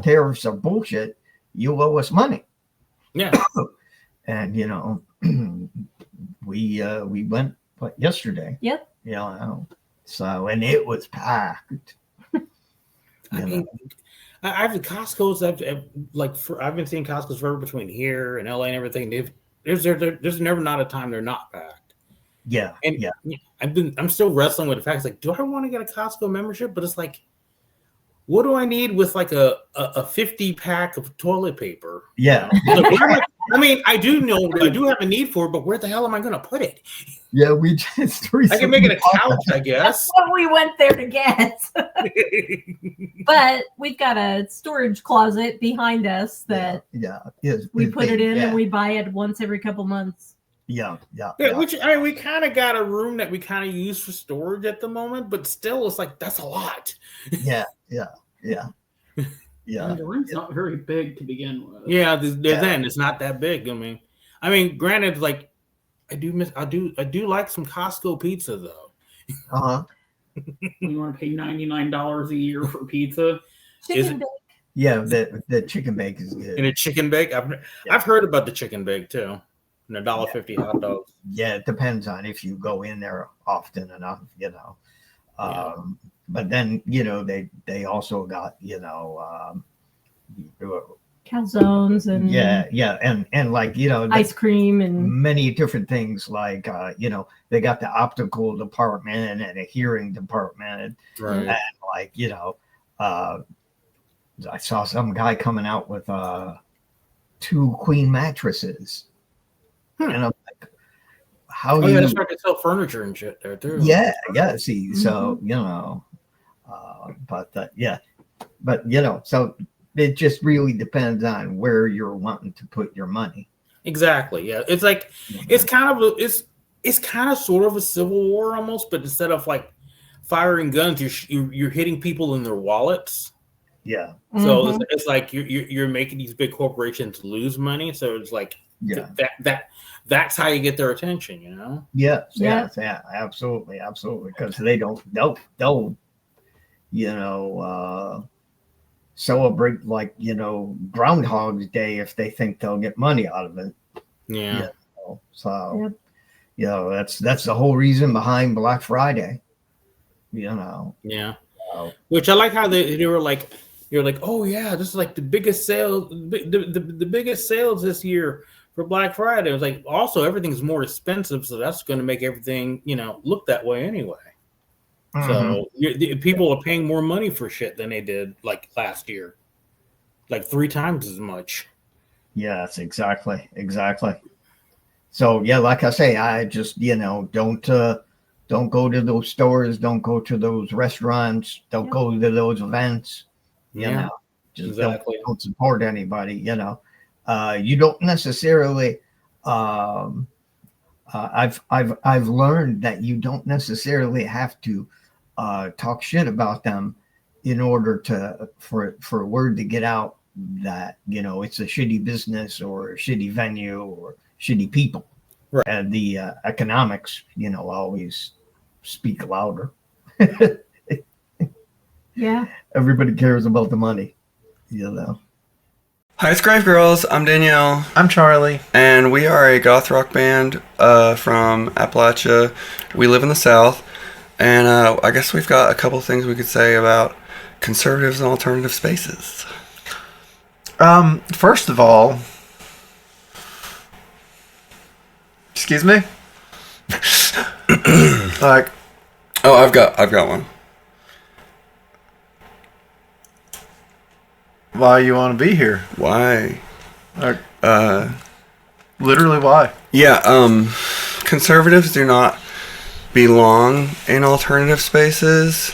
tariffs are bullshit. You owe us money. Yeah. And we went yesterday. Yep. So, and it was packed. I mean, I've Costco's. I've been seeing Costco's forever between here and LA and everything. There's never not a time they're not packed. Yeah. And I'm still wrestling with the fact. It's like, do I want to get a Costco membership? But it's like, what do I need with like a 50 pack of toilet paper? Yeah. I mean, I do have a need for it, but where the hell am I going to put it? Yeah, we just I can make it a couch, I guess. That's what we went there to get. But we've got a storage closet behind us that we put it in and we buy it once every couple months. Yeah. Which we kind of got a room that we kind of use for storage at the moment, but still, it's like that's a lot. Yeah. And the room's not very big to begin with. Yeah, then it's not that big. I mean, granted, like I do like some Costco pizza though. You want to pay $99 a year for pizza? Chicken bake. Yeah, the chicken bake is good. And a chicken bake, I've heard about the chicken bake too. And $1.50 hot dogs. Yeah, it depends on if you go in there often enough, But then they also got calzones and and like ice cream and many different things like they got the optical department and a hearing department, right? And like I saw some guy coming out with 2 queen mattresses, and I'm like, how do you? That's right, they sell furniture and shit there too. Yeah. See, so so it just really depends on where you're wanting to put your money. Exactly. Yeah, it's like it's kind of sort of a civil war almost, but instead of like firing guns, you're hitting people in their wallets. Yeah. So it's like you're making these big corporations lose money. So it's like that's how you get their attention, Yeah, absolutely, because they'll celebrate like Groundhog's Day if they think they'll get money out of it. Yeah. So that's the whole reason behind Black Friday. Yeah. Which I like how they were like, you're like, oh yeah, this is like the biggest sales, the biggest sales this year for Black Friday. It was like, also everything's more expensive, so that's going to make everything look that way anyway. So people are paying more money for shit than they did like last year, like 3 times as much. Yes, exactly. So like I say, I just don't go to those stores, don't go to those restaurants, don't go to those events. Just don't support anybody. You don't necessarily. I've learned that you don't necessarily have to talk shit about them in order for word to get out that it's a shitty business or a shitty venue or shitty people. Right. And the economics always speak louder. Yeah. Everybody cares about the money. Hi, it's Grave Girls. I'm Danielle. I'm Charlie. And we are a goth rock band from Appalachia. We live in the South. And I guess we've got a couple things we could say about conservatives and alternative spaces. First of all, excuse me? I've got one. Why you want to be here? Why? Literally why? Yeah, conservatives do not belong in alternative spaces,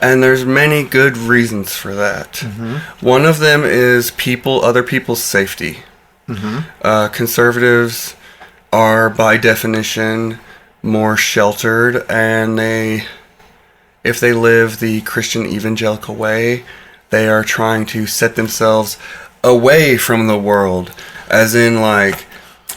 and there's many good reasons for that. Mm-hmm. One of them is other people's safety. Mm-hmm. Conservatives are by definition more sheltered, and if they live the Christian evangelical way, they are trying to set themselves away from the world, as in like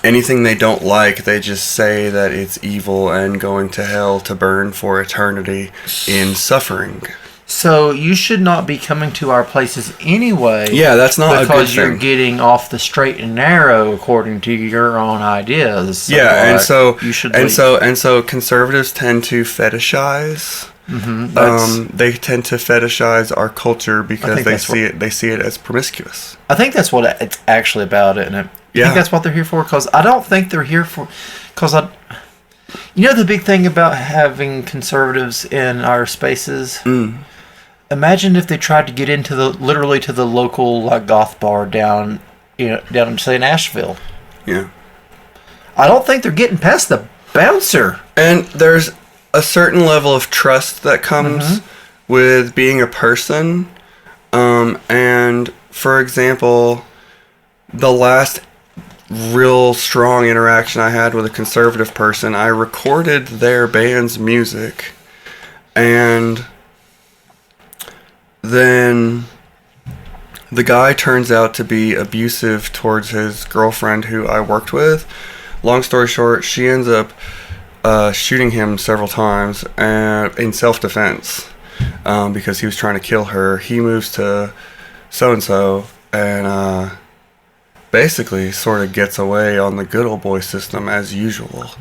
anything they don't like, they just say that it's evil and going to hell to burn for eternity in suffering. So you should not be coming to our places anyway. Yeah, that's not a good thing. Because you're getting off the straight and narrow according to your own ideas. So yeah, and so you should and so conservatives tend to fetishize. They tend to fetishize our culture because they see it as promiscuous. I think that's what it's actually about, isn't it? I think that's what they're here for. Because I don't think they're here for. You know the big thing about having conservatives in our spaces. Imagine if they tried to get into literally to the local like goth bar down say in Asheville. Yeah. I don't think they're getting past the bouncer. And there's a certain level of trust that comes with being a person. And for example, the last real strong interaction I had with a conservative person, I recorded their band's music, and then the guy turns out to be abusive towards his girlfriend who I worked with. Long story short, she ends up shooting him several times in self-defense because he was trying to kill her. He moves to so-and-so and basically sort of gets away on the good old boy system as usual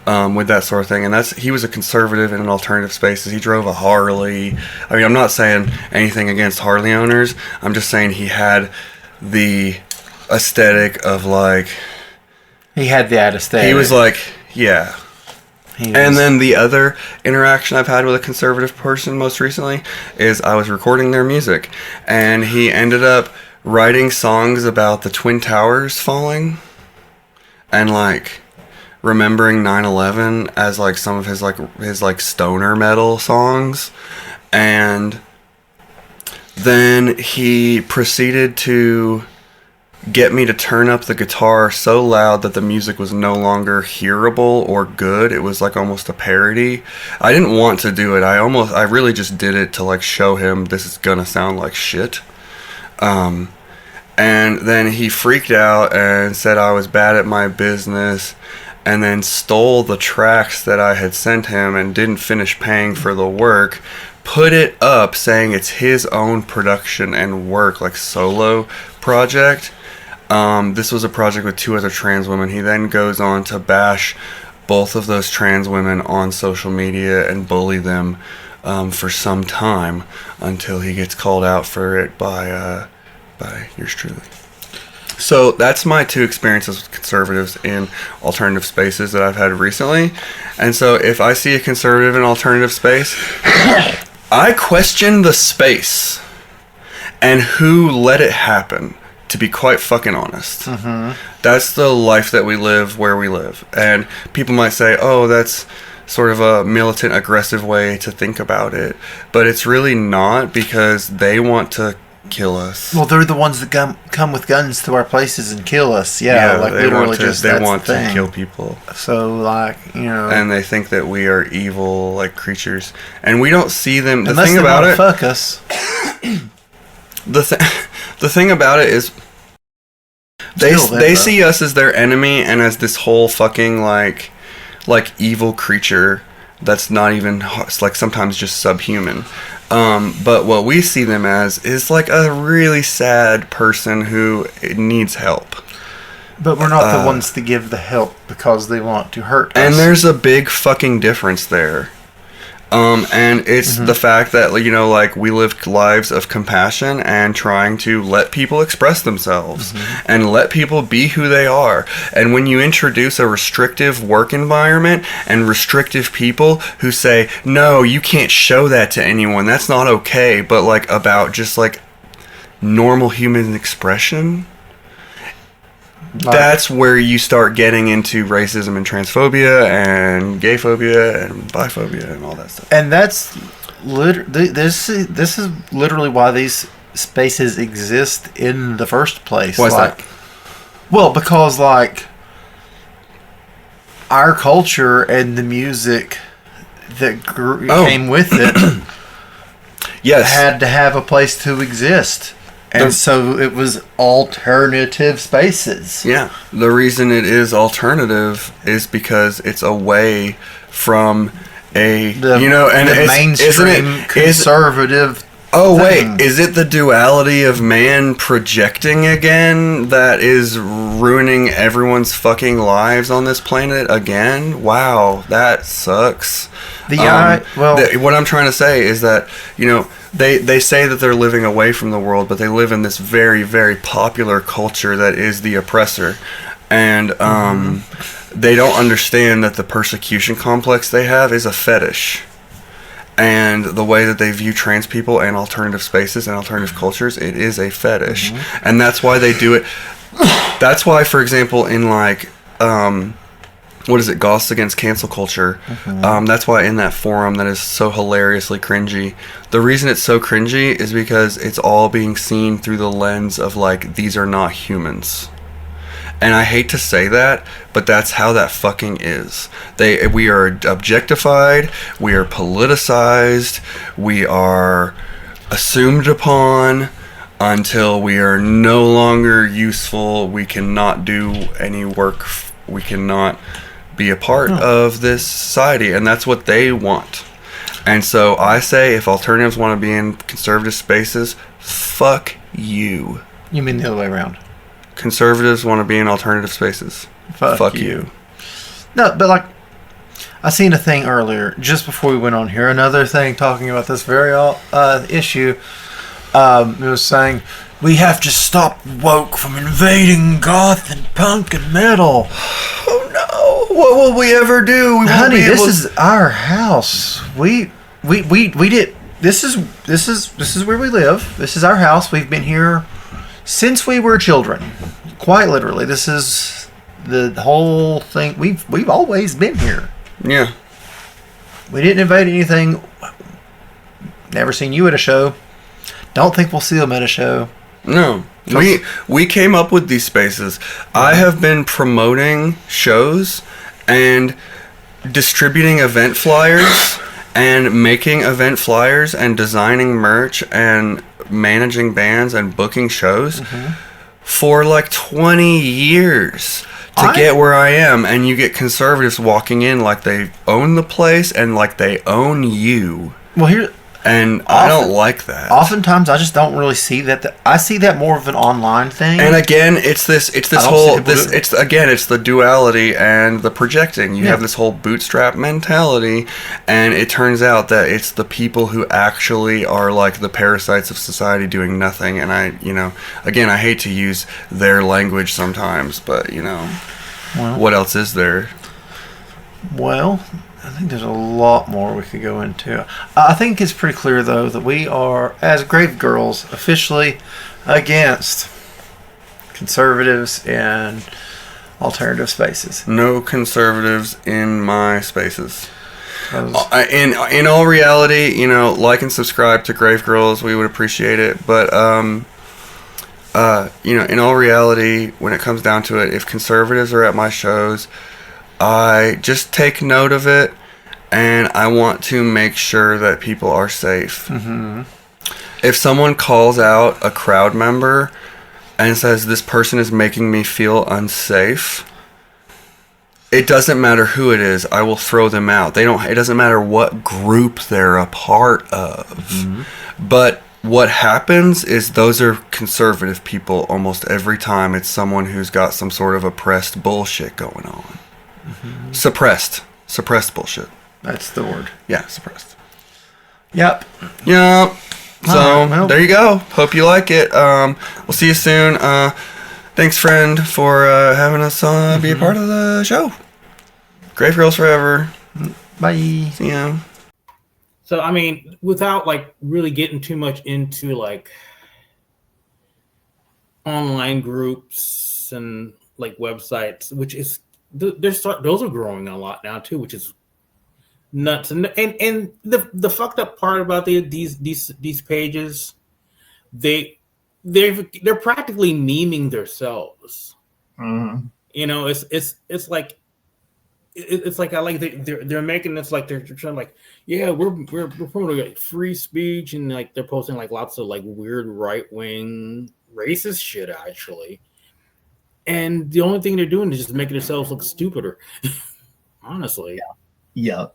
with that sort of thing. And he was a conservative in an alternative spaces. He drove a Harley. I mean, I'm not saying anything against Harley owners. I'm just saying he had the aesthetic of like... He had that aesthetic. He was like, yeah. And then the other interaction I've had with a conservative person most recently is I was recording their music, and he ended up writing songs about the Twin Towers falling and like remembering 9/11 as like some of his stoner metal songs. And then he proceeded to get me to turn up the guitar so loud that the music was no longer hearable or good. It was like almost a parody. I didn't want to do it. I really just did it to like show him this is gonna sound like shit. And then he freaked out and said I was bad at my business, and then stole the tracks that I had sent him and didn't finish paying for the work, put it up saying it's his own production and work, like solo project. This was a project with 2 other trans women. He then goes on to bash both of those trans women on social media and bully them for some time until he gets called out for it by yours truly. So that's my 2 experiences with conservatives in alternative spaces that I've had recently. And so if I see a conservative in alternative space, I question the space and who let it happen, to be quite fucking honest. That's the life that we live where we live. And people might say, oh, that's sort of a militant, aggressive way to think about it. But it's really not, because they want to kill us. Well, they're the ones that come with guns to our places and kill us. Yeah, like they literally want to kill people. So, like, you know, and they think that we are evil, like creatures, and we don't see them. The unless thing they about it, fuck us. the thing about it is, they see us as their enemy and as this whole fucking like evil creature that's not even like sometimes just subhuman. But what we see them as is like a really sad person who needs help. But we're not the ones to give the help because they want to hurt us. And there's a big fucking difference there. And it's the fact that, you know, like, we live lives of compassion and trying to let people express themselves and let people be who they are. And when you introduce a restrictive work environment and restrictive people who say, no, you can't show that to anyone, that's not okay, but, like, about just, like, normal human expression, that's where you start getting into racism and transphobia and gayphobia and biphobia and all that stuff. And that's this is literally why these spaces exist in the first place. Why is that? Well, because like our culture and the music that came with it. had to have a place to exist. And so it was alternative spaces. Yeah. The reason it is alternative is because it's away from mainstream conservative. Wait, is it the duality of man projecting again that is ruining everyone's fucking lives on this planet again? Wow, that sucks. What I'm trying to say is that, they say that they're living away from the world, but they live in this very, very popular culture that is the oppressor. And they don't understand that the persecution complex they have is a fetish. And the way that they view trans people and alternative spaces and alternative cultures, it is a fetish. And that's why they do it. That's why, for example, in Goths Against Cancel Culture, that's why in that forum that is so hilariously cringy, the reason it's so cringy is because it's all being seen through the lens of, these are not humans. And I hate to say that, but that's how that fucking is. We are objectified, we are politicized, we are assumed upon until we are no longer useful. We cannot do any work. We cannot be a part of this society, and that's what they want. And so I say, if alternatives want to be in conservative spaces, fuck you. You mean the other way around? Conservatives want to be in alternative spaces. Fuck you. No, but I seen a thing earlier, just before we went on here, another thing talking about this very issue. It was saying, we have to stop woke from invading goth and punk and metal. Oh no! What will we ever do? Honey, this is our house. We did. This is where we live. This is our house. We've been here since we were children. Quite literally, this is the whole thing. We've always been here. Yeah. We didn't invade anything. Never seen you at a show. Don't think we'll see them at a show. No. We came up with these spaces. I have been promoting shows and distributing event flyers and making event flyers and designing merch and managing bands and booking shows for 20 years to get where I am. And you get conservatives walking in like they own the place and like they own you. Well, I don't like that. Oftentimes, I just don't really see that. I see that more of an online thing. And again, it's the duality and the projecting. You have this whole bootstrap mentality, and it turns out that it's the people who actually are the parasites of society doing nothing. And I hate to use their language sometimes, but what else is there? Well, I think there's a lot more we could go into. I think it's pretty clear, though, that we are, as Grave Girls, officially against conservatives and alternative spaces. No conservatives in my spaces. In all reality, like and subscribe to Grave Girls. We would appreciate it. But, in all reality, when it comes down to it, if conservatives are at my shows, I just take note of it, and I want to make sure that people are safe. If someone calls out a crowd member and says, this person is making me feel unsafe, it doesn't matter who it is, I will throw them out. It doesn't matter what group they're a part of. But what happens is those are conservative people almost every time. It's someone who's got some sort of oppressed bullshit going on. Suppressed bullshit. That's the word. Yeah, suppressed. Yep. So there you go. Hope you like it. We'll see you soon. Thanks, friend, for having us be a part of the show. Grave Girls forever. Bye. See ya. So without really getting too much into online groups and websites, which is those are growing a lot now too, which is nuts. And the fucked up part about these pages, they're practically memeing themselves. It's it's like I like they're making this like they're trying like we're promoting like free speech, and like they're posting like lots of like weird right wing racist shit actually, and the only thing they're doing is just making themselves look stupider. Honestly, Yeah.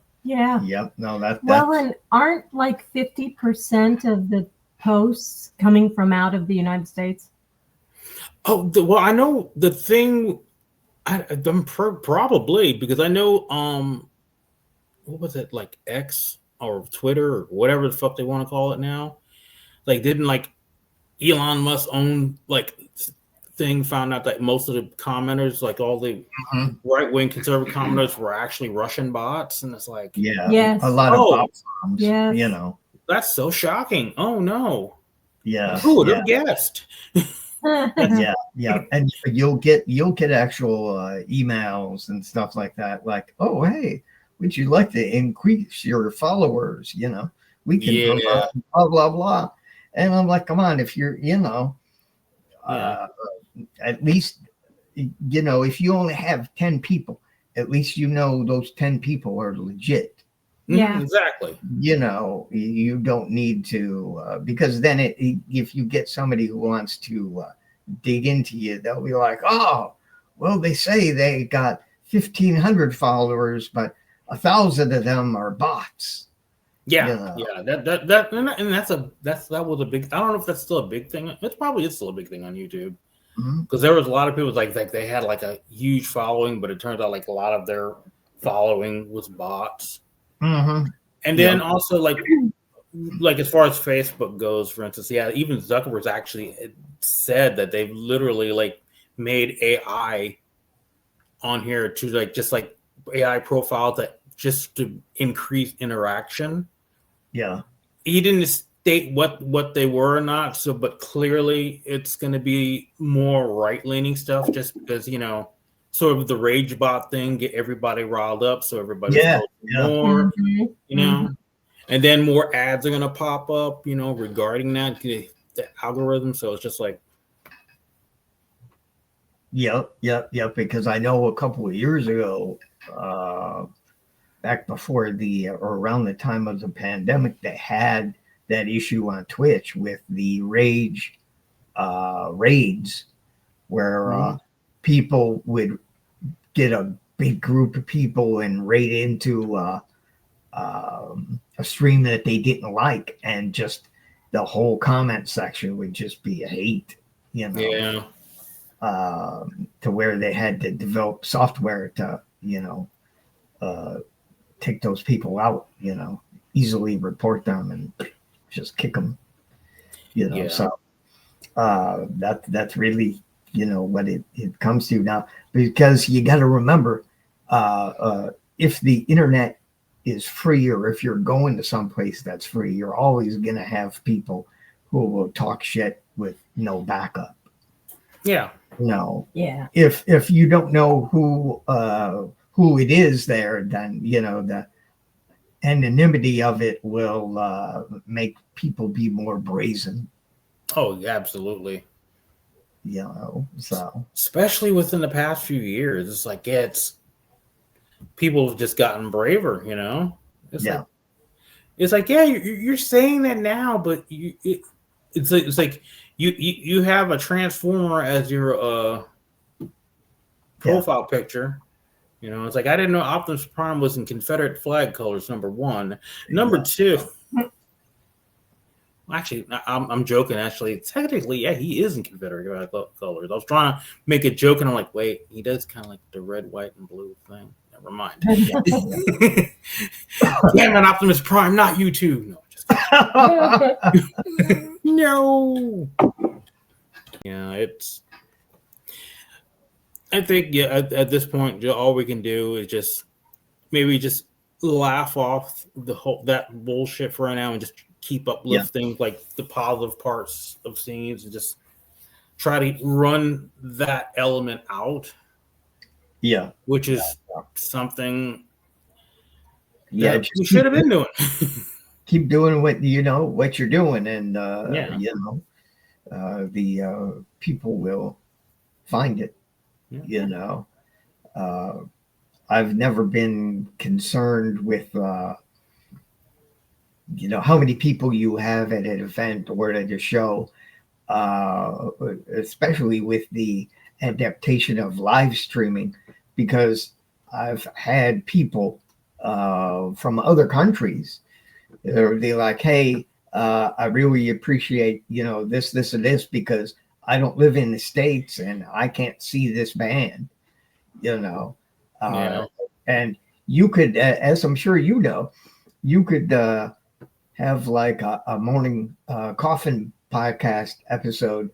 No, that's well, and aren't like 50% of the posts coming from out of the United States? Oh well, I know the thing. I'm probably because I know what was it like X or Twitter or whatever the fuck they want to call it now? Like didn't like Elon Musk own like thing found out that most of the commenters, like all the right wing conservative commenters, were actually Russian bots, and it's like yes, a lot of bots. Yes. You know, that's so shocking. Oh no, yeah, who would have guessed? yeah, and you'll get actual emails and stuff like that. Like, oh, hey, would you like to increase your followers? You know, we can provide blah blah blah. And I'm like, come on, if you're, you know, at least, you know, if you only have 10 people, at least you know those 10 people are legit. Yeah, exactly. You know, you don't need to because then if you get somebody who wants to dig into you, they'll be like, oh, well, they say they got 1,500 followers, but 1,000 of them are bots. Yeah, you know? yeah. That was a big. I don't know if that's still a big thing. It probably is still a big thing on YouTube because there was a lot of people like they had like a huge following, but it turns out like a lot of their following was bots. And then also like as far as Facebook goes, for instance, even Zuckerberg's actually said that they've literally like made AI on here to like just like AI profiles that just to increase interaction. Yeah, he didn't state what they were or not. So, but clearly it's going to be more right leaning stuff, just because sort of the rage bot thing, get everybody riled up, so everybody more, and then more ads are gonna pop up, regarding that the algorithm. So it's just like, yep. Because I know a couple of years ago, back before or around the time of the pandemic, they had that issue on Twitch with the raids, where people would get a big group of people and raid into a stream that they didn't like, and just the whole comment section would just be hate, to where they had to develop software to take those people out, easily report them and just kick them, so that's really what it comes to now, because you got to remember, if the internet is free, or if you're going to someplace that's free, you're always going to have people who will talk shit with no backup. If you don't know who it is there, then the anonymity of it will make people be more brazen. Oh, yeah, absolutely. So especially within the past few years, it's like people have just gotten braver. It's like you're saying that now, but it's like you have a transformer as your profile picture. It's like, I didn't know Optimus Prime was in Confederate flag colors. Number one, number two. Actually, I'm joking. Actually, technically, he is in Confederate colors. I was trying to make a joke, and I'm like, wait, he does kind of like the red, white, and blue thing. Never mind. Damn it, Optimus Prime, not you too. No, just kidding. No. I think at this point, all we can do is just laugh off that bullshit for right now, and just keep uplifting like the positive parts of scenes, and just try to run that element out. Which is something that we should have been doing. Keep doing what you're doing, and the people will find it. I've never been concerned with how many people you have at an event or at a show, especially with the adaptation of live streaming, because I've had people from other countries. They're like, hey, I really appreciate, this, and this, because I don't live in the States and I can't see this band, and you could, as I'm sure you could have like a morning coffin podcast episode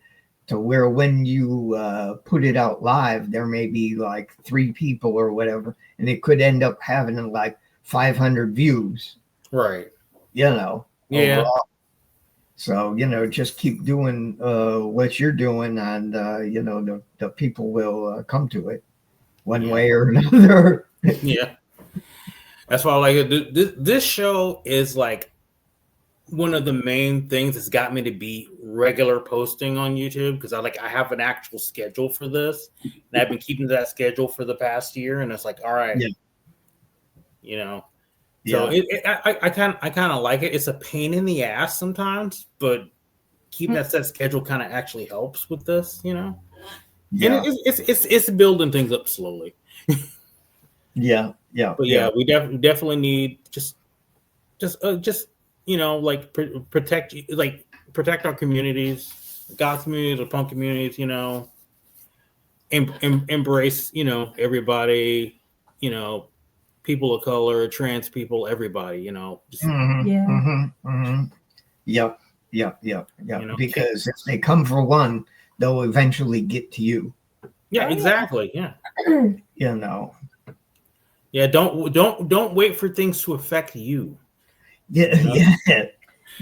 to where when you put it out live, there may be like 3 people or whatever, and it could end up having like 500 views. Right. Yeah. Overall. So, just keep doing what you're doing, and, the people will come to it one way or another. Yeah. That's why I like it. This show is like one of the main things that's got me to be regular posting on YouTube, because I have an actual schedule for this, and I've been keeping that schedule for the past year, and it's like, all right, So I kind of like it. It's a pain in the ass sometimes, but keeping that set schedule kind of actually helps with this, And it's building things up slowly. Yeah. But we definitely need just protect our communities, goth communities or punk communities, embrace, everybody, people of color, trans people, everybody, Yep. Because if they come for one, they'll eventually get to you. Yeah, exactly. Yeah. Yeah, don't wait for things to affect you. Yeah.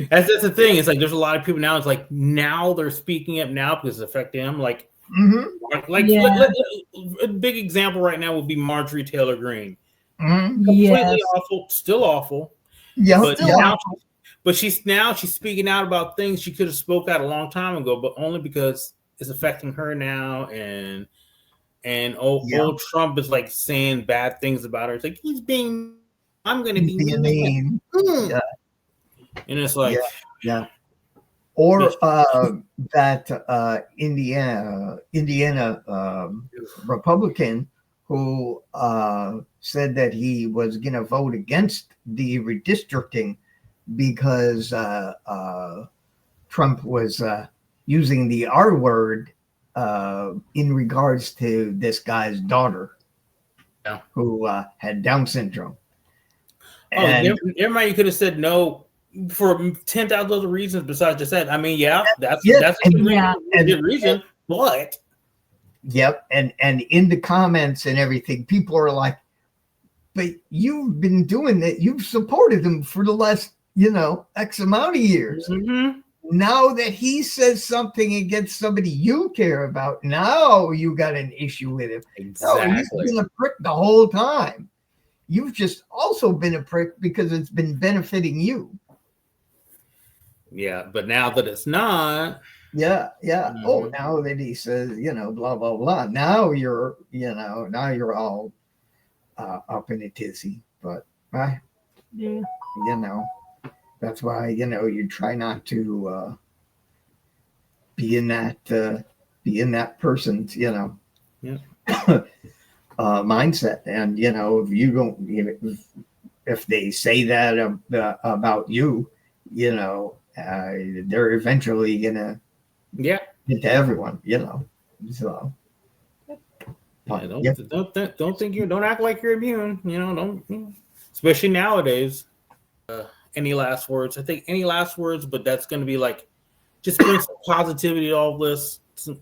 That's the thing. It's like there's a lot of people now. It's like now they're speaking up now because it's affecting them. Like a big example right now would be Marjorie Taylor Greene. Completely awful, still awful. Yeah, but she's speaking out about things she could have spoke out a long time ago, but only because it's affecting her now. And old Trump is like saying bad things about her. It's like I'm going to be mean. Yeah. And it's like, or that Indiana Republican who said that he was going to vote against the redistricting because Trump was using the R word in regards to this guy's daughter who had Down syndrome. Everybody could have said no for 10,000 other reasons besides just that. I mean, that's a good reason, but. Yep, and in the comments and everything, people are like, but you've been doing that. You've supported him for the last, X amount of years. Mm-hmm. Now that he says something against somebody you care about, now you got an issue with him. Exactly. No, he's been a prick the whole time. You've just also been a prick because it's been benefiting you. Yeah, but now that it's not. Yeah. Mm-hmm. Oh, now that he says, blah, blah, blah. Now you're all up in a tizzy. But, that's why, you try not to be in that person's, mindset. And, if you don't, if they say that about you, they're eventually going to get to everyone, so. Don't act like you're immune, especially nowadays. Any last words? I think any last words, but that's going to be like, just bring some positivity to all this, some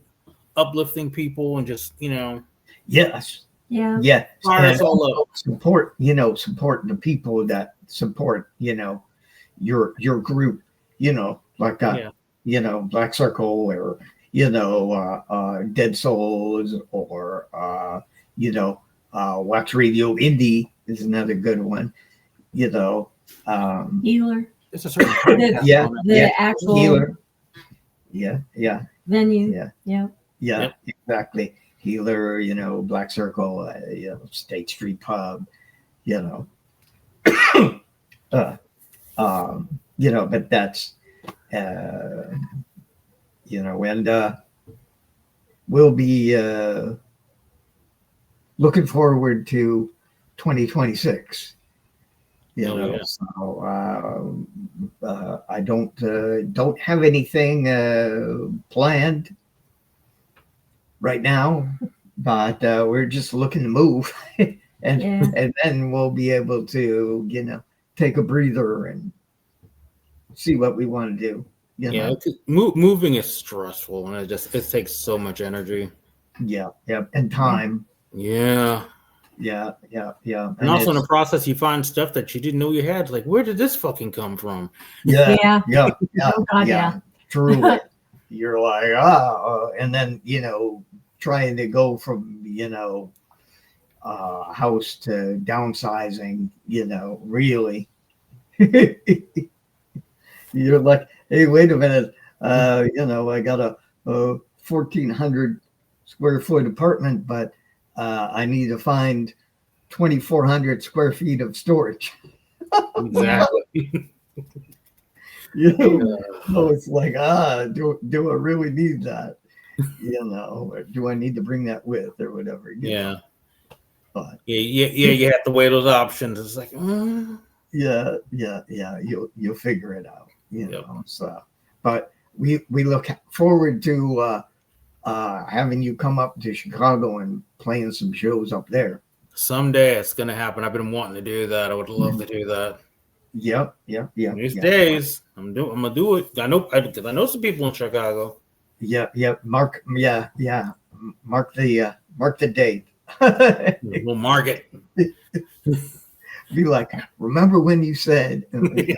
uplifting people, and just, Yes. Yeah. Fire us all up. Support the people that support, your group, like Black Circle or, Dead Souls or, Wax Radio Indy is another good one, Healer. It's a certain the actual Healer. Yeah. venue. Yeah, exactly. Healer, Black Circle, State Street Pub, but that's, and we'll be looking forward to 2026. So I don't have anything planned right now, but we're just looking to move, and then we'll be able to take a breather and see what we want to do. Moving is stressful, and it takes so much energy. And time. Yeah. And also in the process, you find stuff that you didn't know you had. Like, where did this fucking come from? Yeah. Oh, God, yeah. Truly. You're like, and then, trying to go from, house to downsizing, really. You're like, hey, wait a minute. I got a 1,400 square foot apartment, but I need to find 2,400 square feet of storage. Exactly. So it's like, do I really need that? Or do I need to bring that with or whatever? But you have to weigh those options. It's like, you'll figure it out. So, but we look forward to having you come up to Chicago and playing some shows up there. Someday it's gonna happen. I've been wanting to do that. I would love to do that. Yep. These days, I'm gonna do it. I know because I know some people in Chicago. Mark the date. We'll mark it. Be like, remember when you said? Anyway,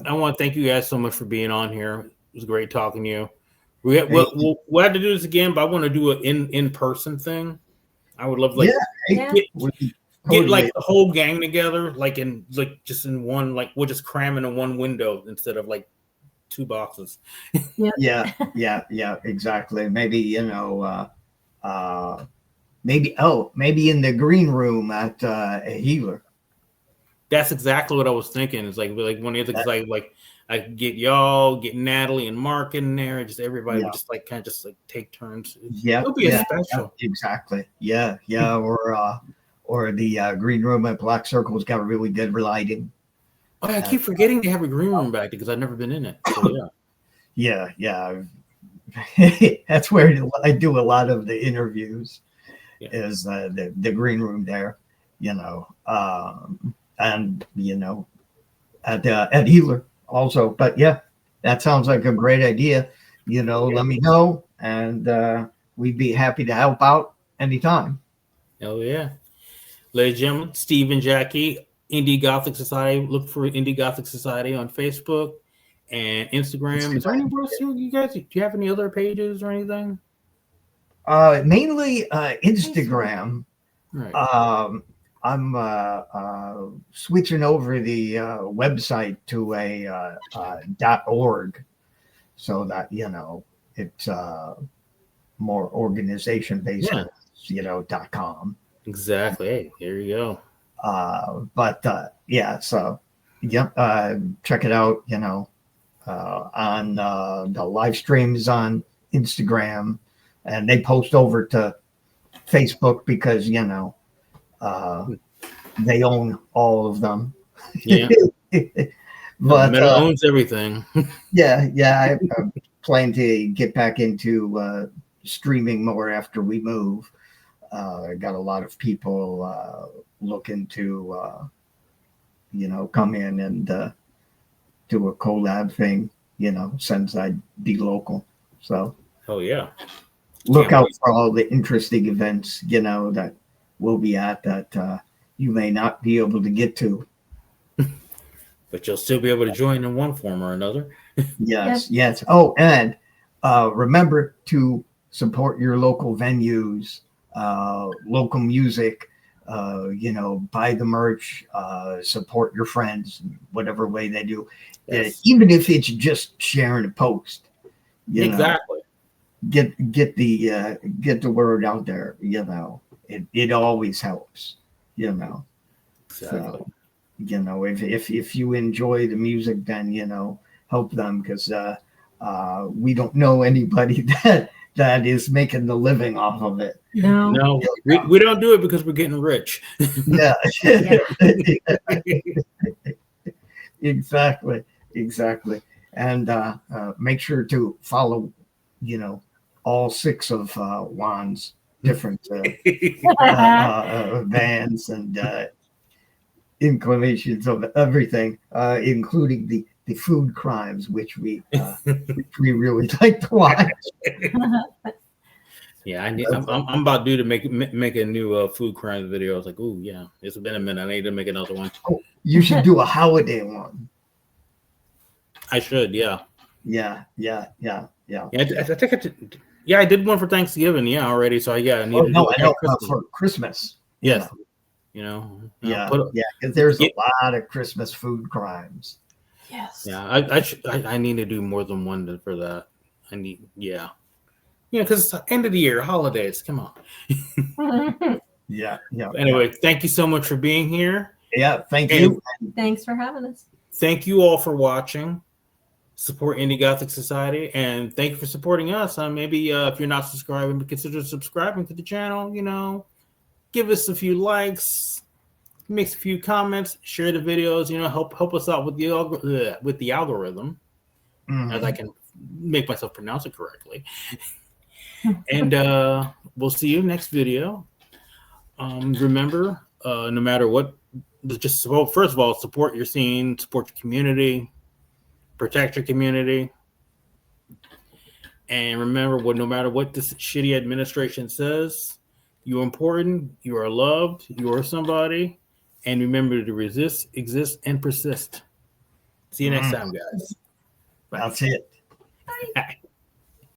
I want to thank you guys so much for being on here. It was great talking to you. We'll have to do this again, but I want to do an in-person thing. I would love get like the whole gang together, just in one, we'll just cram into one window instead of like 2 boxes. Yeah, exactly. Maybe maybe in the green room at a Healer. That's exactly what I was thinking. It's like one of the things I could get y'all, get Natalie and Mark in there, just everybody would just take turns. It'll be a special. Exactly. Yeah. Or the green room at Black Circle's got really good lighting. Oh, I keep forgetting to have a green room back because I've never been in it. So, yeah. That's where I do a lot of the interviews. Is the green room there, and at Healer also. But that sounds like a great idea. Let me know, and we'd be happy to help out anytime. Oh yeah, ladies and gentlemen, Steve and Jaci, Indy Gothic Society. Look for Indy Gothic Society on Facebook and Instagram. Is there anywhere else you guys? Do you have any other pages or anything? Mainly Instagram. Right. I'm switching over the website to a .org, so that it's more organization based. .com. Exactly. Hey, there you go. Check it out. On the live streams on Instagram. And they post over to Facebook because, they own all of them. Yeah. But Meta owns everything. I plan to get back into streaming more after we move. I got a lot of people looking to, come in and do a collab thing, since I'd be local. So. Oh, yeah. Look out for all the interesting events, that we'll be at that you may not be able to get to. But you'll still be able to join in one form or another. Yes. Oh, and remember to support your local venues, local music, buy the merch, support your friends, whatever way they do. Even if it's just sharing a post. Exactly. get the word out there. You know, it always helps. You know, Exactly. so you know, if you enjoy the music, then you know, help them, because we don't know anybody that is making the living off of it. No, we don't do it because we're getting rich. Yeah. Exactly. And make sure to follow, you know, all 6 of Juan's different bands and inclinations of everything, including the food crimes, which we really like to watch. Yeah, I'm about due to make a new food crime video. I was like, oh yeah, it's been a minute. I need to make another one. Oh, you should do a holiday one. I should, yeah. Yeah. I think I did one for Thanksgiving, already. So I need to do it for Christmas. Yes. You know. Because there's a lot of Christmas food crimes. Yes. Yeah, I need to do more than one for that. I need, because it's the end of the year, holidays. Come on. Yeah. Anyway, thank you so much for being here. Yeah, thank you. Thanks for having us. Thank you all for watching. Support Indie Gothic Society, and thank you for supporting us. Maybe if you're not subscribing, consider subscribing to the channel. You know, give us a few likes, make a few comments, share the videos. You know, help us out with the algorithm, as I can make myself pronounce it correctly. And we'll see you next video. Remember, no matter what, just first of all, support your scene, support your community. Protect your community, and remember, no matter what this shitty administration says, you're important, you are loved, you are somebody, and remember to resist, exist, and persist. See you next time, guys. That's it. Bye.